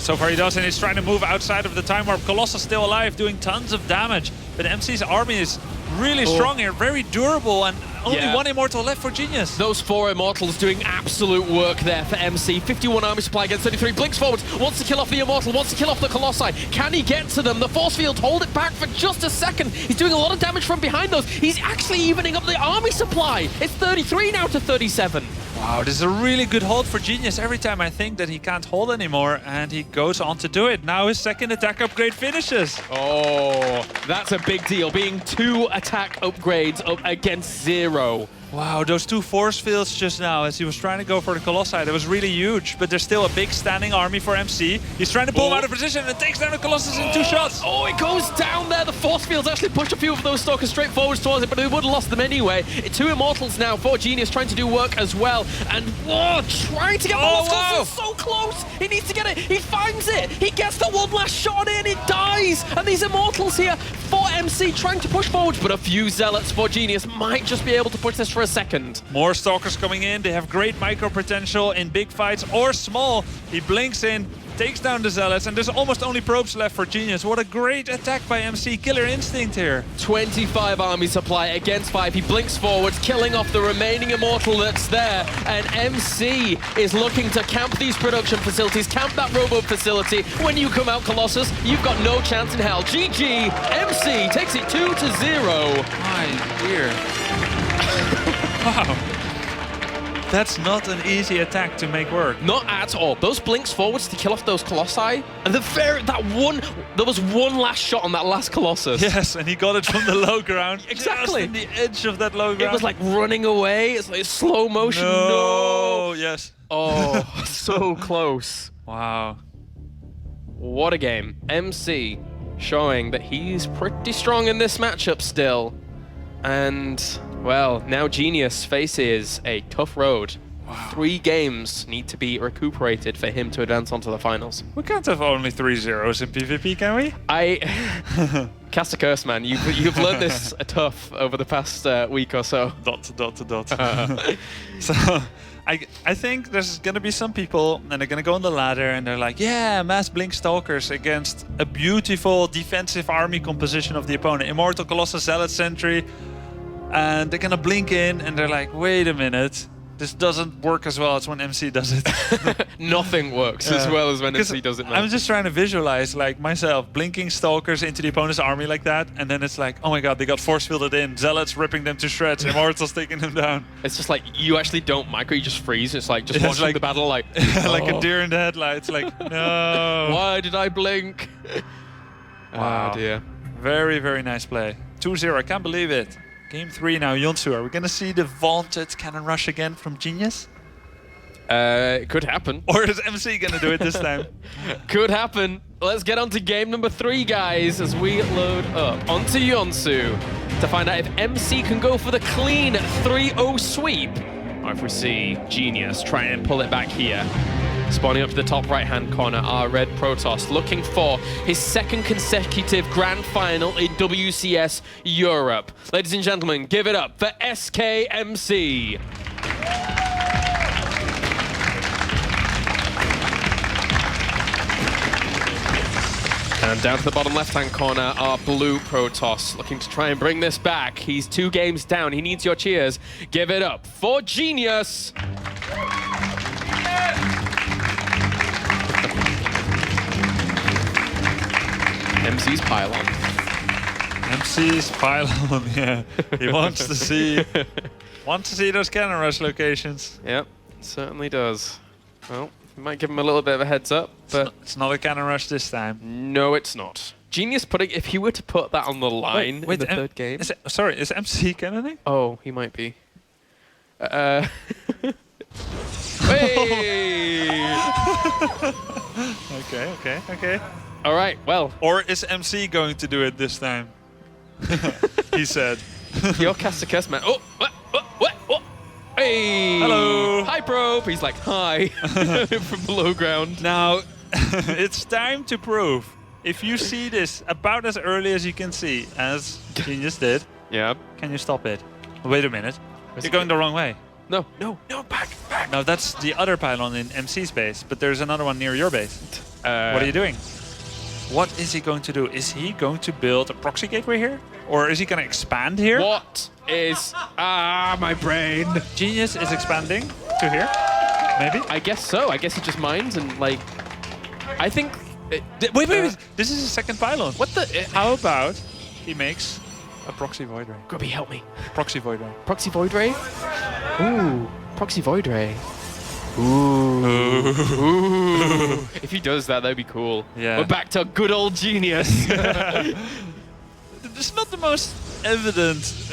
S6: So far he does, and he's trying to move outside of the Time Warp. Colossus still alive, doing tons of damage. But MC's army is really strong here, very durable, and only 1 Immortal left for Genius.
S5: Those 4 Immortals doing absolute work there for MC. 51 army supply against 33. Blinks forward, wants to kill off the Immortal, wants to kill off the Colossi. Can he get to them? The force field hold it back for just a second. He's doing a lot of damage from behind those. He's actually evening up the army supply. It's 33 now to 37.
S6: Wow, this is a really good hold for Genius. Every time I think that he can't hold anymore, and he goes on to do it. Now his second attack upgrade finishes.
S5: Oh, that's a big deal, being 2 attack upgrades up against 0.
S6: Wow, those 2 force fields just now as he was trying to go for the Colossi, that was really huge, but there's still a big standing army for MC. He's trying to pull him out of position and takes down the Colossus in 2 shots.
S5: Oh, it goes down there. The force fields actually push a few of those Stalkers straight forwards towards it, but they would have lost them anyway. 2 Immortals now for Genius trying to do work as well. And trying to get Colossus so close. He needs to get it. He finds it. He gets the one last shot in. It dies. And these Immortals here for MC trying to push forward, but a few Zealots for Genius might just be able to push this for a second.
S6: More Stalkers coming in. They have great micro potential in big fights or small. He blinks in, takes down the Zealots, and there's almost only probes left for Genius. What a great attack by MC. Killer instinct here.
S5: 25 army supply against 5. He blinks forward, killing off the remaining Immortal that's there. And MC is looking to camp these production facilities, camp that robot facility. When you come out, Colossus, you've got no chance in hell. GG, MC takes it 2-0.
S6: My dear. Wow. That's not an easy attack to make work.
S5: Not at all. Those blinks forwards to kill off those Colossi. And there was one last shot on that last Colossus.
S6: Yes, and he got it from the low ground.
S5: Exactly.
S6: Just in the edge of that low ground.
S5: It was like running away. It's like slow motion.
S6: No. Yes.
S5: Oh, so close.
S6: Wow.
S5: What a game. MC showing that he's pretty strong in this matchup still. And, well, now Genius faces a tough road. Wow. 3 games need to be recuperated for him to advance onto the finals.
S6: We can't have only 3 zeros in PvP, can we?
S5: Cast a curse, man. You've learned this tough over the past week or so.
S6: Dot. So, I think there's going to be some people, and they're going to go on the ladder, and they're like, yeah, mass blink Stalkers against a beautiful defensive army composition of the opponent. Immortal, Colossus, Zealot, Sentry. And they're going to blink in, and they're like, wait a minute. This doesn't work as well as when MC does it.
S5: Nothing works as well as when MC does it, man.
S6: I'm just trying to visualize, like, myself blinking Stalkers into the opponent's army like that, and then it's like, oh my god, they got force fielded in, Zealots ripping them to shreds, Immortals taking them down.
S5: It's just like, you actually don't micro, you just freeze. It's like, just watching the battle like...
S6: like a deer in the headlights, like, no.
S5: Why did I blink?
S6: Wow.
S5: Oh dear.
S6: Very, very nice play. 2-0, I can't believe it. Game 3 now, Yonsu. Are we going to see the vaunted cannon rush again from Genius?
S5: It could happen.
S6: Or is MC going to do it this time?
S5: Could happen. Let's get on to game number 3, guys, as we load up onto Yonsu to find out if MC can go for the clean 3-0 sweep, or if we see Genius try and pull it back here. Spawning up to the top right-hand corner, our red Protoss, looking for his 2nd consecutive grand final in WCS Europe. Ladies and gentlemen, give it up for SKMC. And down to the bottom left-hand corner are Blue Protoss, looking to try and bring this back. He's 2 games down. He needs your cheers. Give it up for Genius. MC's pylon.
S6: MC's pylon, yeah. He wants to see those cannon rush locations.
S5: Yep, certainly does. Well, we might give him a little bit of a heads up, but
S6: It's not a cannon rush this time.
S5: no, it's not. Genius putting, if he were to put that on the line in the third game.
S6: Is MC cannoning?
S5: Oh, he might be. Hey!
S6: Okay.
S5: All right, well,
S6: Or is MC going to do it this time? He said.
S5: your caster curse man. Oh, what? Hey!
S6: Hello.
S5: Hi, Probe. He's like, hi, from below ground.
S6: Now, it's time to prove. If you see this about as early as you can see, as Genius did,
S5: Yeah.
S6: can you stop it? Wait a minute.
S5: Where's
S6: You're
S5: it
S6: going the wrong way.
S5: No, back.
S6: No, that's the other pylon in MC's base, but there's another one near your base. What are you doing? What is he going to do? Is he going to build a proxy gateway here? Or is he going to expand here?
S5: What is... my brain.
S6: Genius is expanding to here, maybe?
S5: I guess so. I guess he just mines and, like... I think...
S6: Wait. This is a second pylon.
S5: What the...
S6: How about he makes a proxy void ray?
S5: Grubby, help me.
S6: Proxy void ray.
S5: Proxy Void Ray? Ooh, Proxy Void Ray. Ooh. If he does that, that'd be cool.
S6: Yeah.
S5: We're back to good old Genius.
S6: It's not the most evident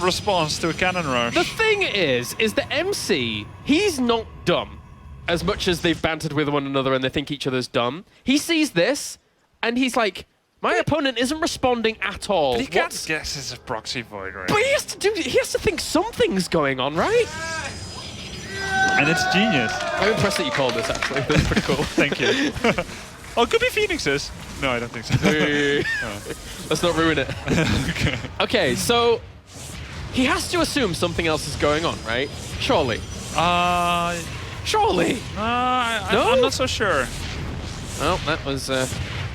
S6: response to a cannon rush.
S5: The thing is the MC, he's not dumb. As much as they've bantered with one another and they think each other's dumb, he sees this and he's like, my opponent isn't responding at all.
S6: But he can't guess it's a proxy void ray.
S5: But he has to think something's going on, right?
S6: And it's Genius.
S5: I'm impressed that you called this, actually. That's pretty cool.
S6: Thank you. Oh, it could be Phoenixes. No, I don't think so.
S5: Let's not ruin it. Okay, so he has to assume something else is going on, right? Surely. Surely. No?
S6: I'm not so sure.
S5: Well, that was...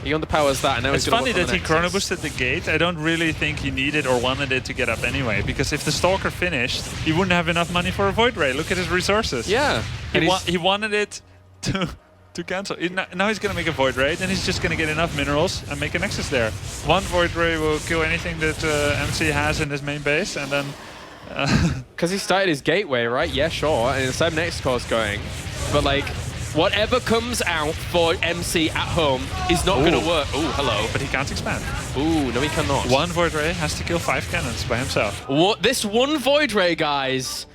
S5: he underpowers that, and now
S6: It's
S5: he's going
S6: funny
S5: to
S6: that he chrono boosted the gate. I don't really think he needed or wanted it to get up anyway, because if the Stalker finished, he wouldn't have enough money for a Void Ray. Look at his resources.
S5: Yeah.
S6: He wanted it to cancel. Now he's going to make a Void Ray, then he's just going to get enough minerals and make a Nexus there. One Void Ray will kill anything that MC has in his main base, and then...
S5: Because he started his gateway, right? Yeah, sure. And the same next course going. But, like, whatever comes out for MC at home is not going to work. Oh, hello.
S6: But he can't expand.
S5: Ooh, no, he cannot.
S6: One Void Ray has to kill 5 cannons by himself.
S5: This one Void Ray, guys,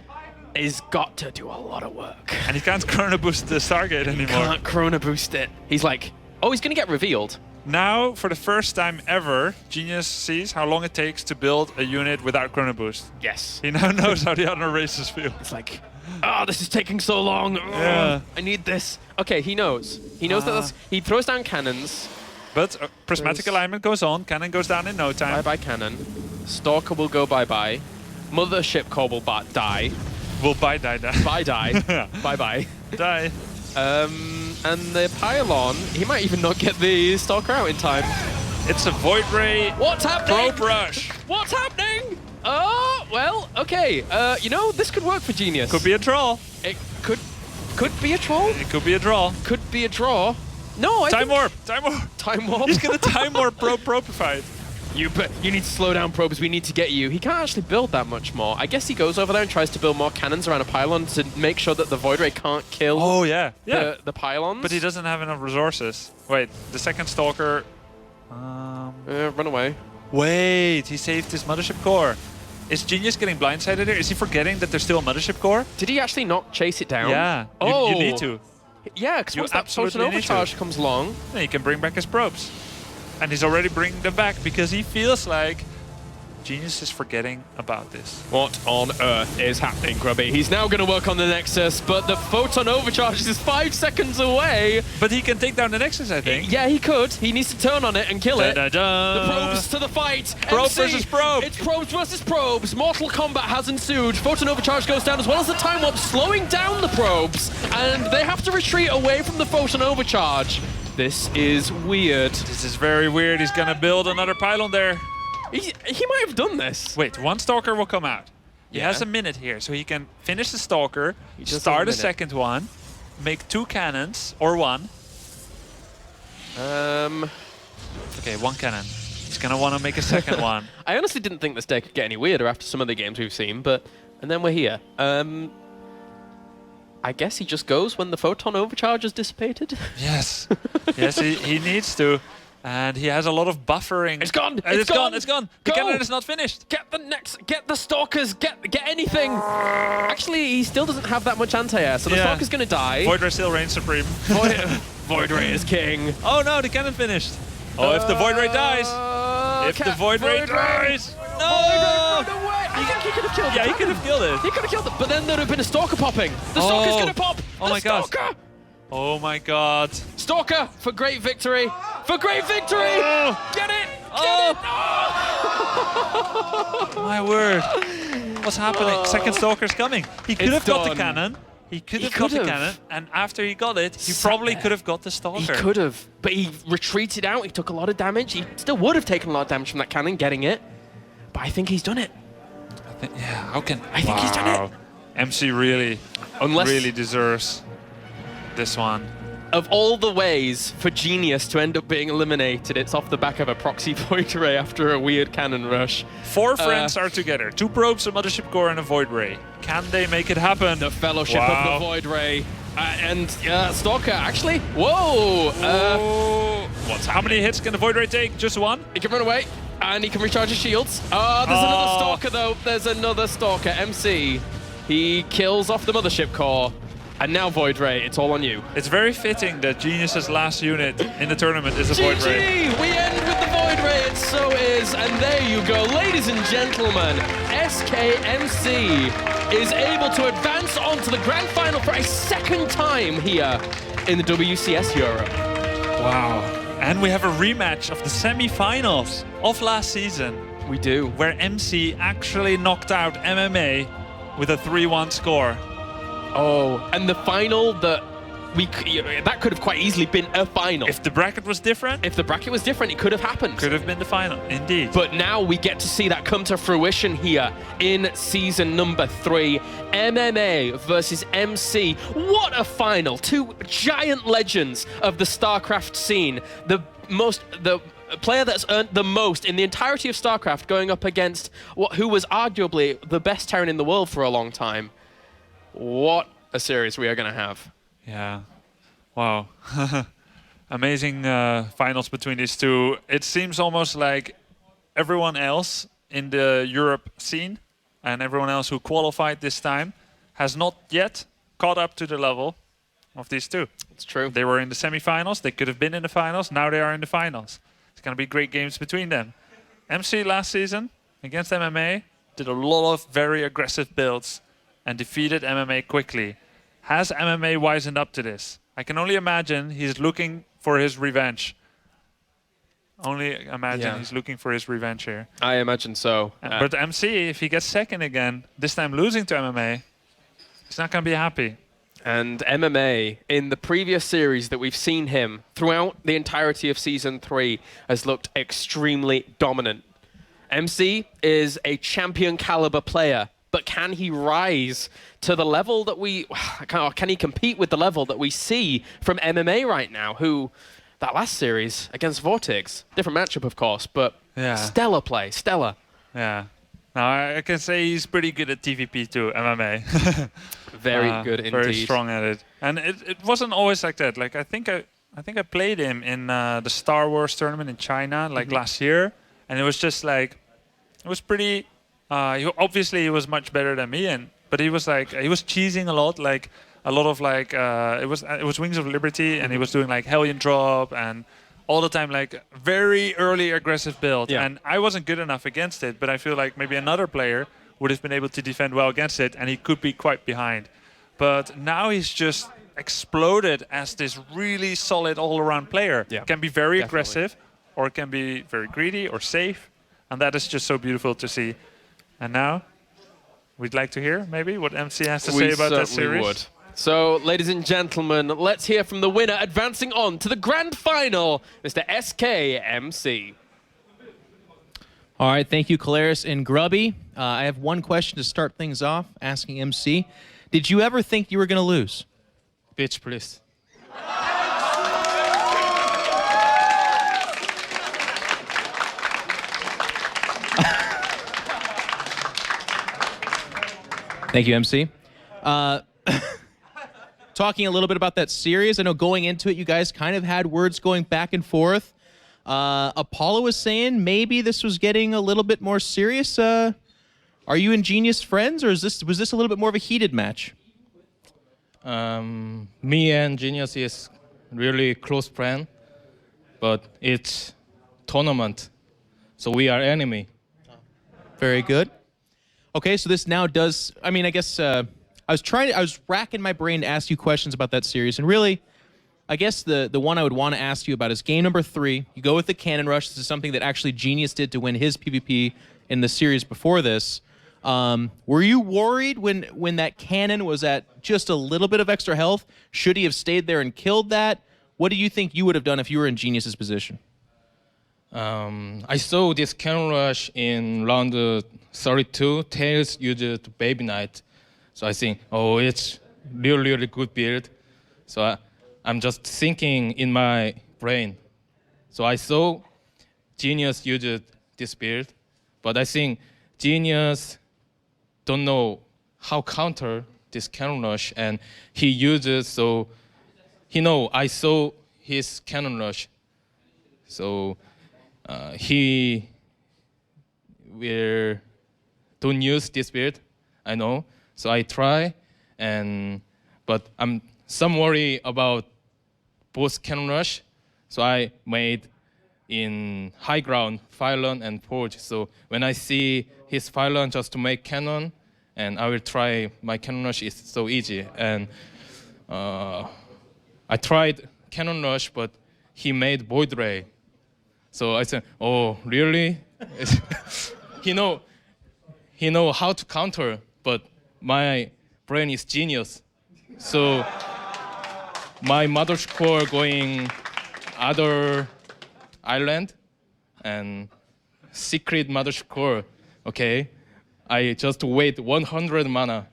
S5: is got to do a lot of work.
S6: And he can't chrono boost the Stargate anymore.
S5: Can't chrono boost it. He's like, oh, he's going to get revealed.
S6: Now, for the first time ever, Genius sees how long it takes to build a unit without chrono boost.
S5: Yes.
S6: He now knows how the other races feel.
S5: It's like, oh, this is taking so long. Oh,
S6: Yeah.
S5: I need this. Okay, he knows. He knows that that's, he throws down cannons.
S6: But prismatic alignment goes on. Cannon goes down in no time.
S5: Bye-bye cannon. Stalker will go bye-bye. Mothership core will die.
S6: Will die.
S5: Bye-die. Bye-bye.
S6: Die.
S5: And the pylon, he might even not get the Stalker out in time.
S6: It's a Void Ray.
S5: What's happening?
S6: Probe rush.
S5: What's happening? Oh, well, okay. You know, this could work for Genius.
S6: Could be a troll.
S5: It could be a troll.
S6: It could be a draw.
S5: Could be a draw. No, I
S6: Time
S5: think...
S6: warp. Time warp.
S5: Time warp.
S6: He's gonna time warp propified.
S5: You need to slow down, probes. We need to get you. He can't actually build that much more. I guess he goes over there and tries to build more cannons around a pylon to make sure that the Void Ray can't kill
S6: Oh yeah.
S5: the pylons.
S6: But he doesn't have enough resources. Wait, the second Stalker.
S5: Run away.
S6: Wait, he saved his Mothership Core. Is Genius getting blindsided here? Is he forgetting that there's still a Mothership Core?
S5: Did he actually not chase it down?
S6: Yeah.
S5: Oh.
S6: You need to.
S5: Yeah, because
S6: You
S5: once that
S6: absolutely
S5: Photon
S6: need to.
S5: Overcharge comes along...
S6: Then he can bring back his probes. And he's already bringing them back because he feels like Genius is forgetting about this.
S5: What on earth is happening, Grubby? He's now going to work on the Nexus, but the Photon Overcharge is 5 seconds away.
S6: But he can take down the Nexus, I think.
S5: Yeah, he could. He needs to turn on it and kill it.
S6: Da-da-da.
S5: The probes to the fight.
S6: Probe
S5: MC,
S6: versus probe.
S5: It's probes versus probes. Mortal combat has ensued. Photon Overcharge goes down as well as the Time Warp, slowing down the probes. And they have to retreat away from the Photon Overcharge. This is weird.
S6: This is very weird. He's gonna build another pylon there.
S5: He might have done this.
S6: Wait, one Stalker will come out. He
S5: Yeah.
S6: has a minute here, so he can finish the Stalker,
S5: does have a
S6: start a
S5: minute.
S6: second one, make 2 cannons, or 1. Okay, 1 cannon. He's gonna want to make a second one.
S5: I honestly didn't think this deck could get any weirder after some of the games we've seen, and then we're here. I guess he just goes when the photon overcharge is dissipated.
S6: Yes. Yes, he needs to. And he has a lot of buffering.
S5: It's gone!
S6: It's gone! It's gone! The
S5: Go!
S6: cannon is not finished!
S5: Get the Stalkers, get anything! Actually, he still doesn't have that much anti-air, so the
S6: Yeah.
S5: Stalker's gonna die.
S6: Void Ray still reigns supreme.
S5: Void Ray is king.
S6: Oh no, the cannon finished! Oh, if the Void Ray dies! If the Void Ray dies! No!
S5: Run away! I think he could have killed
S6: Yeah,
S5: the
S6: he could have killed it.
S5: He could have killed it, but then there would have been a Stalker popping. The Stalker's gonna pop!
S6: Oh
S5: The
S6: my God.
S5: Stalker!
S6: Oh my god.
S5: Stalker for great victory! For great victory!
S6: Oh.
S5: Get it!
S6: Oh.
S5: Get it!
S6: My word. What's happening? Second Stalker's coming. He could
S5: It's
S6: have got the
S5: done.
S6: cannon. He could
S5: He
S6: have got the
S5: could've.
S6: cannon. And after he got it, he
S5: Sat
S6: probably
S5: there.
S6: could have got the Stalker.
S5: He could have, but he retreated out. He took a lot of damage. He still would have taken a lot of damage from that cannon getting it. But I think he's done it.
S6: Yeah, how can...
S5: I think he's done it.
S6: Wow. MC really,
S5: Unless,
S6: really deserves this one.
S5: of all the ways for Genius to end up being eliminated, it's off the back of a proxy Void Ray after a weird cannon rush.
S6: 4 friends are together. 2 probes, a Mothership Core, and a Void Ray. Can they make it happen?
S5: The Fellowship
S6: Wow.
S5: of the Void Ray. And Stalker, actually. Whoa!
S6: How many hits can the Void Ray take? Just 1?
S5: He can run away, and he can recharge his shields. Oh, there's another Stalker, though. There's another Stalker. MC. He kills off the Mothership Core. And now Void Ray, it's all on you.
S6: It's very fitting that Genius's last unit in the tournament is a Void Ray.
S5: GG! We end with the Void Ray, it so is. And there you go, ladies and gentlemen. SKMC is able to advance on to the grand final for a second time here in the WCS Europe.
S6: Wow. And we have a rematch of the semi-finals of last season,
S5: We do.
S6: where MC actually knocked out MMA with a 3-1 score.
S5: Oh, and the final that that could have quite easily been a final.
S6: If the bracket was different,
S5: If the bracket was different, it could have happened.
S6: could have been the final, indeed.
S5: But now we get to see that come to fruition here in season number 3. MMA versus MC. What a final. 2 giant legends of the StarCraft scene. The player that's earned the most in the entirety of StarCraft going up against who was arguably the best Terran in the world for a long time. What a series we are going to have.
S6: Yeah. Wow. Amazing finals between these two. It seems almost like everyone else in the Europe scene and everyone else who qualified this time has not yet caught up to the level of these two.
S5: It's true.
S6: They were in the semifinals. They could have been in the finals. Now they are in the finals. It's going to be great games between them. MC last season against MMA did a lot of very aggressive builds and defeated MMA quickly. Has MMA wisened up to this? I can only imagine he's looking for his revenge. Only imagine he's looking for his revenge here.
S5: I imagine so.
S6: But MC, if he gets second again, this time losing to MMA, he's not going to be happy.
S5: And MMA, in the previous series that we've seen him throughout the entirety of Season 3, has looked extremely dominant. MC is a champion caliber player, but can he rise to the level that can he compete with the level that we see from MMA right now, who, that last series against Vortex, different matchup of course, but stellar play, stellar.
S6: Yeah. Now I can say he's pretty good at TVP too, MMA.
S5: Very good indeed.
S6: Very strong at it. And it wasn't always like that. Like I think I played him in the Star Wars tournament in China like last year, and it was just like it was pretty. Obviously he was much better than me, but he was cheesing a lot, like a lot of like it was Wings of Liberty, and he was doing like Hellion Drop and all the time like very early aggressive build.
S5: Yeah.
S6: And I wasn't good enough against it, but I feel like maybe another player would have been able to defend well against it, and he could be quite behind. But now he's just exploded as this really solid all-around player.
S5: Yeah.
S6: Can be very
S5: Definitely.
S6: aggressive, or can be very greedy or safe, and that is just so beautiful to see. And now, we'd like to hear maybe what MC has to say about that series.
S5: Would. So, ladies and gentlemen, let's hear from the winner advancing on to the grand final, Mr. SKMC.
S1: All right, thank you, Caleris and Grubby. I have one question to start things off, asking MC. Did you ever think you were going to lose?
S3: Bitch, please.
S1: Thank you, MC. Talking a little bit about that series, I know going into it, you guys kind of had words going back and forth. Apollo was saying maybe this was getting a little bit more serious. Are you and Genius friends, or was this a little bit more of a heated match?
S3: Me and Genius is really close friend, but it's tournament, so we are enemy.
S1: Very good. Okay, so this now does. I mean, I guess I was racking my brain to ask you questions about that series, and really, I guess the one I would want to ask you about is game number 3. You go with the cannon rush. This is something that actually Genius did to win his PvP in the series before this. Were you worried when that cannon was at just a little bit of extra health? Should he have stayed there and killed that? What do you think you would have done if you were in Genius's position?
S3: I saw this cannon rush in round 32. Tails used Baby Knight, so I think, oh, it's really good build. So I'm just thinking in my brain. So I saw Genius used this build, but I think Genius don't know how counter this cannon rush, and he uses, so he know I saw his cannon rush, so he will don't use this build, I know. So I try, but I'm some worry about both cannon rush, so I made in high ground Phylon and Forge. So when I see his Phylon just to make cannon, and I will try my cannon rush is so easy. And I tried cannon rush, but he made Void Ray. So I said, oh, really? he know how to counter, but my brain is genius. So my mother core going other island and secret mother core. Okay, I just wait 100 mana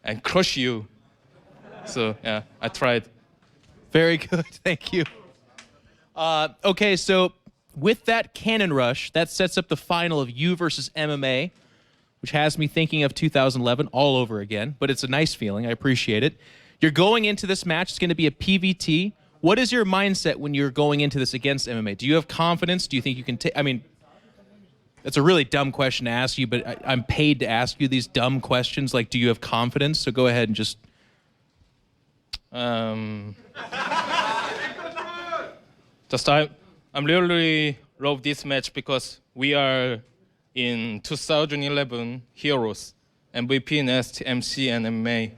S3: and crush you. So yeah, I tried.
S1: Very good, thank you. Okay, so with that cannon rush, that sets up the final of you versus MMA, which has me thinking of 2011 all over again, but it's a nice feeling. I appreciate it. You're going into this match. It's going to be a PVT. What is your mindset when you're going into this against MMA? Do you have confidence? Do you think you can take... I mean, that's a really dumb question to ask you, but I'm paid to ask you these dumb questions. Like, do you have confidence? So go ahead and just...
S3: I'm really love this match because we are in 2011 Heroes, MVP, Nest, MC, and MMA.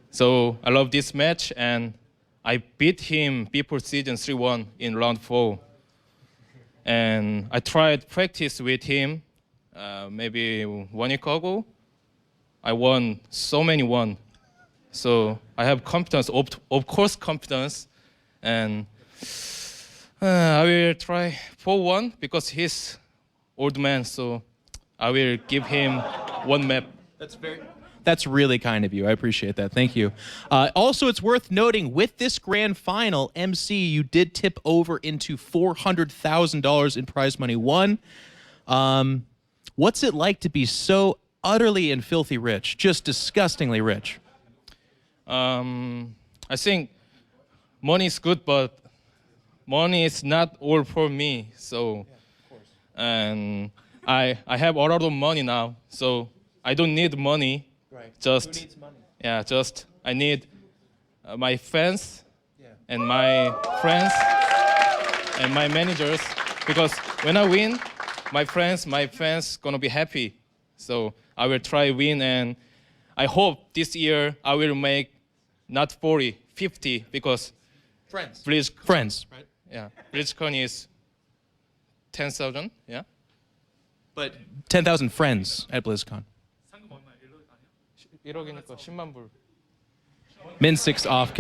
S3: So I love this match, and I beat him before season 3-1 in round 4. And I tried practice with him maybe 1 week ago. I won so many one. So I have confidence, of course confidence, and I will try 4-1 because he's old man, so I will give him one map.
S1: That's really kind of you. I appreciate that. Thank you. Also, it's worth noting, with this grand final, MC, you did tip over into $400,000 in prize money won. What's it like to be so utterly and filthy rich, just disgustingly rich?
S3: I think money is good, but money is not all for me. So, and I have a lot of money now, so I don't need money.
S1: Right.
S3: Just,
S1: who needs money?
S3: Yeah, just I need my fans and my friends and my managers, because when I win, my fans gonna be happy. So I will try win, and I hope this year I will make not 40, 50, because
S1: Friends.
S3: Friends,
S1: Right.
S3: yeah, BlizzCon is 10,000, yeah.
S1: But 10,000 friends at BlizzCon.
S3: 1억이니까 10만 불.
S1: Min 6 off.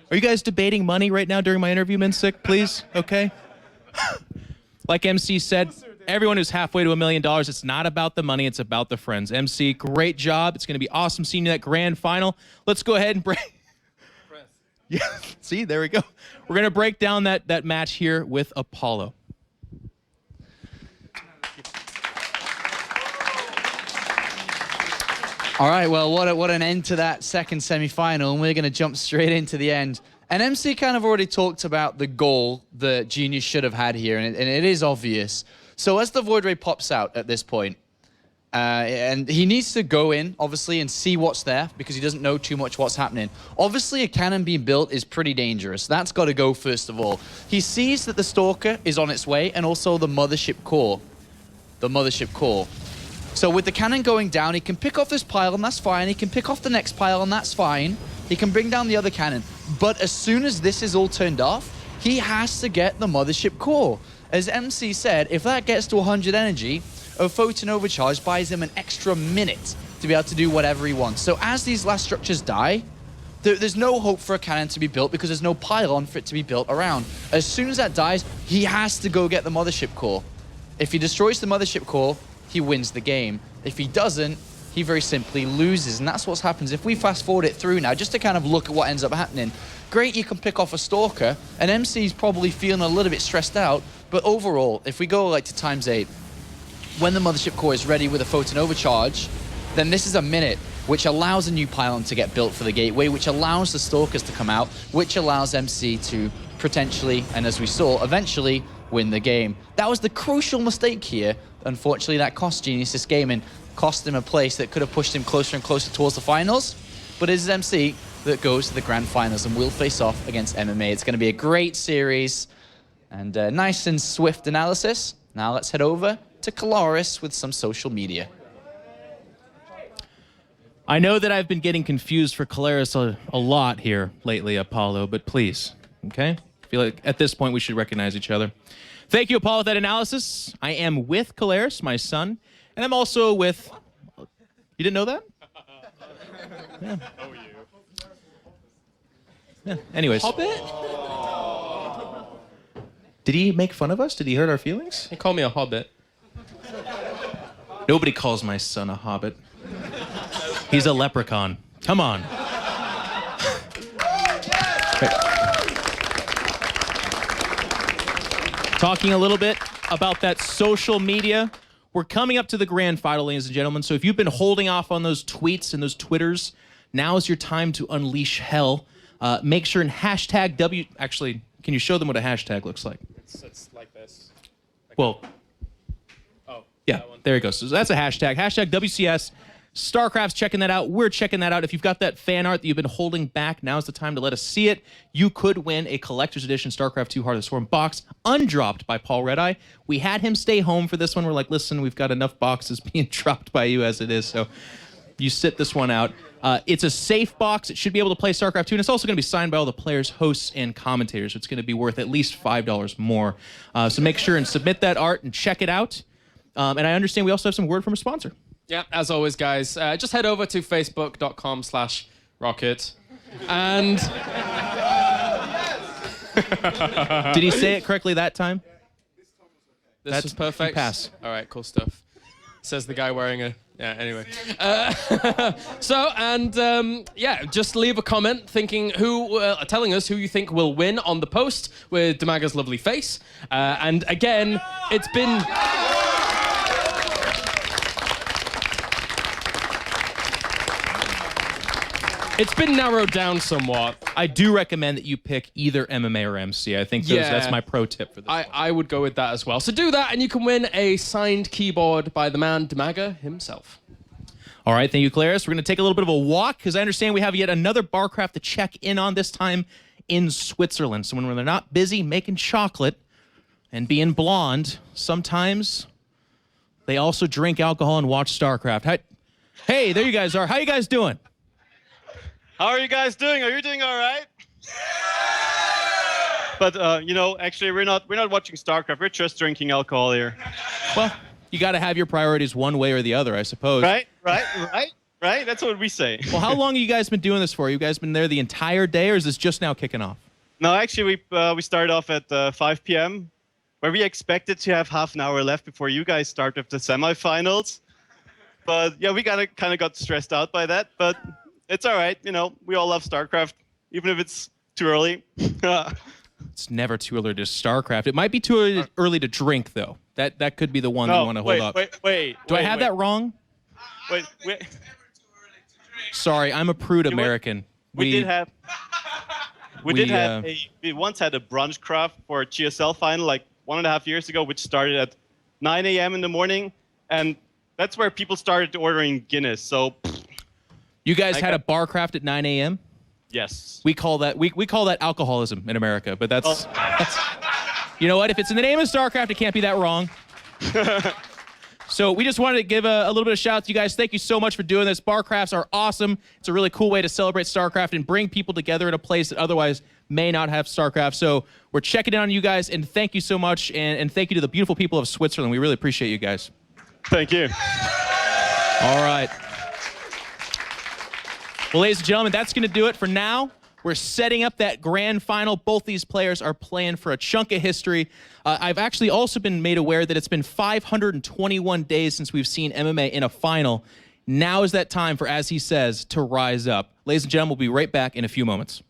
S1: Are you guys debating money right now during my interview, Minsick? Please, okay? Like MC said, everyone who's halfway to $1 million, it's not about the money, it's about the friends. MC, great job. It's going to be awesome seeing you at that grand final. Let's go ahead and break. Yeah, see, there we go. We're going to break down that match here with Apollo.
S2: All right, well, what an end to that second semi-final, and we're going to jump straight into the end. And MC kind of already talked about the goal that Genius should have had here, and it is obvious. So as the Void Ray pops out at this point, and he needs to go in, obviously, and see what's there, because he doesn't know too much what's happening. Obviously, a cannon being built is pretty dangerous. That's got to go first of all. He sees that the Stalker is on its way, and also the Mothership Core. The Mothership Core. So with the cannon going down, he can pick off this pile, and that's fine. He can pick off the next pile, and that's fine. He can bring down the other cannon. But as soon as this is all turned off, he has to get the Mothership Core. As MC said, if that gets to 100 energy, a Photon Overcharge buys him an extra minute to be able to do whatever he wants. So as these last structures die, there's no hope for a cannon to be built because there's no pylon for it to be built around. As soon as that dies, he has to go get the Mothership Core. If he destroys the Mothership Core, he wins the game. If he doesn't, he very simply loses, and that's what happens. If we fast forward it through now, just to kind of look at what ends up happening, great, you can pick off a Stalker, and MC's probably feeling a little bit stressed out, but overall, if we go like to ×8, when the Mothership Core is ready with a Photon Overcharge, then this is a minute, which allows a new pylon to get built for the gateway, which allows the Stalkers to come out, which allows MC to potentially, and as we saw, eventually win the game. That was the crucial mistake here. Unfortunately, that cost Genius this game and cost him a place that could have pushed him closer and closer towards the finals. But it is MC that goes to the grand finals and will face off against MMA. It's going to be a great series and nice and swift analysis. Now let's head over to Kalaris with some social media.
S1: I know that I've been getting confused for Kalaris a lot here lately, Apollo, but please, okay? I feel like at this point we should recognize each other. Thank you, Apollo, for that analysis. I am with Kalaris, my son, and I'm also with... You didn't know that? Yeah. Oh, you. Yeah. Anyways.
S5: Hobbit?
S1: Did he make fun of us? Did he hurt our feelings?
S5: He called me a hobbit.
S1: Nobody calls my son a hobbit. He's a leprechaun. Come on. Talking a little bit about that social media. We're coming up to the grand final, ladies and gentlemen. So if you've been holding off on those tweets and those Twitters, now is your time to unleash hell. Make sure and hashtag W... Actually, can you show them what a hashtag looks like?
S5: It's like this.
S1: Well...
S5: Oh.
S1: Yeah, there it goes. So that's a hashtag. Hashtag WCS. StarCraft's checking that out. We're checking that out. If you've got that fan art that you've been holding back, now's the time to let us see it. You could win a collector's edition StarCraft 2 Heart of the Storm box, undropped by Paul Redeye. We had him stay home for this one. We're like, listen, we've got enough boxes being dropped by you as it is, so you sit this one out. It's a safe box. It should be able to play StarCraft 2, and it's also going to be signed by all the players, hosts, and commentators. So it's going to be worth at least $5 more. So make sure and submit that art and check it out. And I understand we also have some word from a sponsor.
S5: Yeah, as always, guys, just head over to facebook.com/rocket. And...
S1: Did he say it correctly that time?
S5: This was perfect?
S1: Pass.
S5: All right, cool stuff. Says the guy wearing a... Yeah, anyway. Yeah, just leave a comment thinking telling us who you think will win on the post with Damaga's lovely face. And again, it's been... It's been narrowed down somewhat.
S1: I do recommend that you pick either MMA or MC. I think that's my pro tip for this.
S5: I would go with that as well. So do that, and you can win a signed keyboard by the man Damaga himself.
S1: All right, thank you, Claris. We're going to take a little bit of a walk, because I understand we have yet another barcraft to check in on, this time in Switzerland. So when they're not busy making chocolate and being blonde, sometimes they also drink alcohol and watch StarCraft. Hey, there you guys are. How you guys doing?
S7: How are you guys doing? Are you doing all right? But you know, actually, we're not watching StarCraft. We're just drinking alcohol here.
S1: Well, You got to have your priorities one way or the other, I suppose.
S7: Right. That's what we say.
S1: Well, how long have you guys been doing this for? You guys been there the entire day, or is this just now kicking off?
S7: No, actually, we started off at 5 p.m., where we expected to have half an hour left before you guys start with the semifinals. But yeah, we kind of got stressed out by that. But it's all right. You know, we all love StarCraft, even if it's too early.
S1: It's never too early to StarCraft. It might be too early to drink, though. That could be the one that you want to hold up. Do I have that wrong?
S7: Wait.
S1: Sorry, I'm a prude American.
S7: We once had a brunch craft for a GSL final like 1.5 years ago, which started at 9 a.m. in the morning, and that's where people started ordering Guinness. So
S1: you guys had a bar craft at 9 a.m.?
S7: Yes.
S1: We call that alcoholism in America, but that's you know what? If it's in the name of StarCraft, it can't be that wrong. So we just wanted to give a little bit of shout out to you guys. Thank you so much for doing this. Bar crafts are awesome. It's a really cool way to celebrate StarCraft and bring people together in a place that otherwise may not have StarCraft. So we're checking in on you guys, and thank you so much, and thank you to the beautiful people of Switzerland. We really appreciate you guys.
S7: Thank you.
S1: All right. Well, ladies and gentlemen, that's going to do it for now. We're setting up that grand final. Both these players are playing for a chunk of history. I've actually also been made aware that it's been 521 days since we've seen MMA in a final. Now is that time for, as he says, to rise up. Ladies and gentlemen, we'll be right back in a few moments.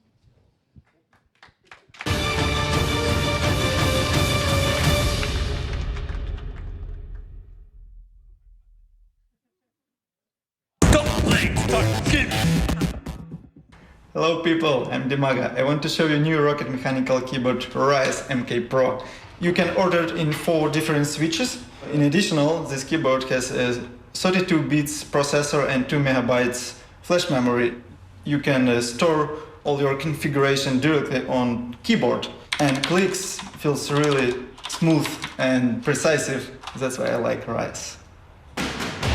S8: Hello people, I'm Dimaga. I want to show you a new Rocket Mechanical keyboard Rise MK Pro. You can order it in 4 different switches. In addition, this keyboard has a 32 bits processor and 2 megabytes flash memory. You can store all your configuration directly on keyboard, and clicks feels really smooth and precise. That's why I like Rise.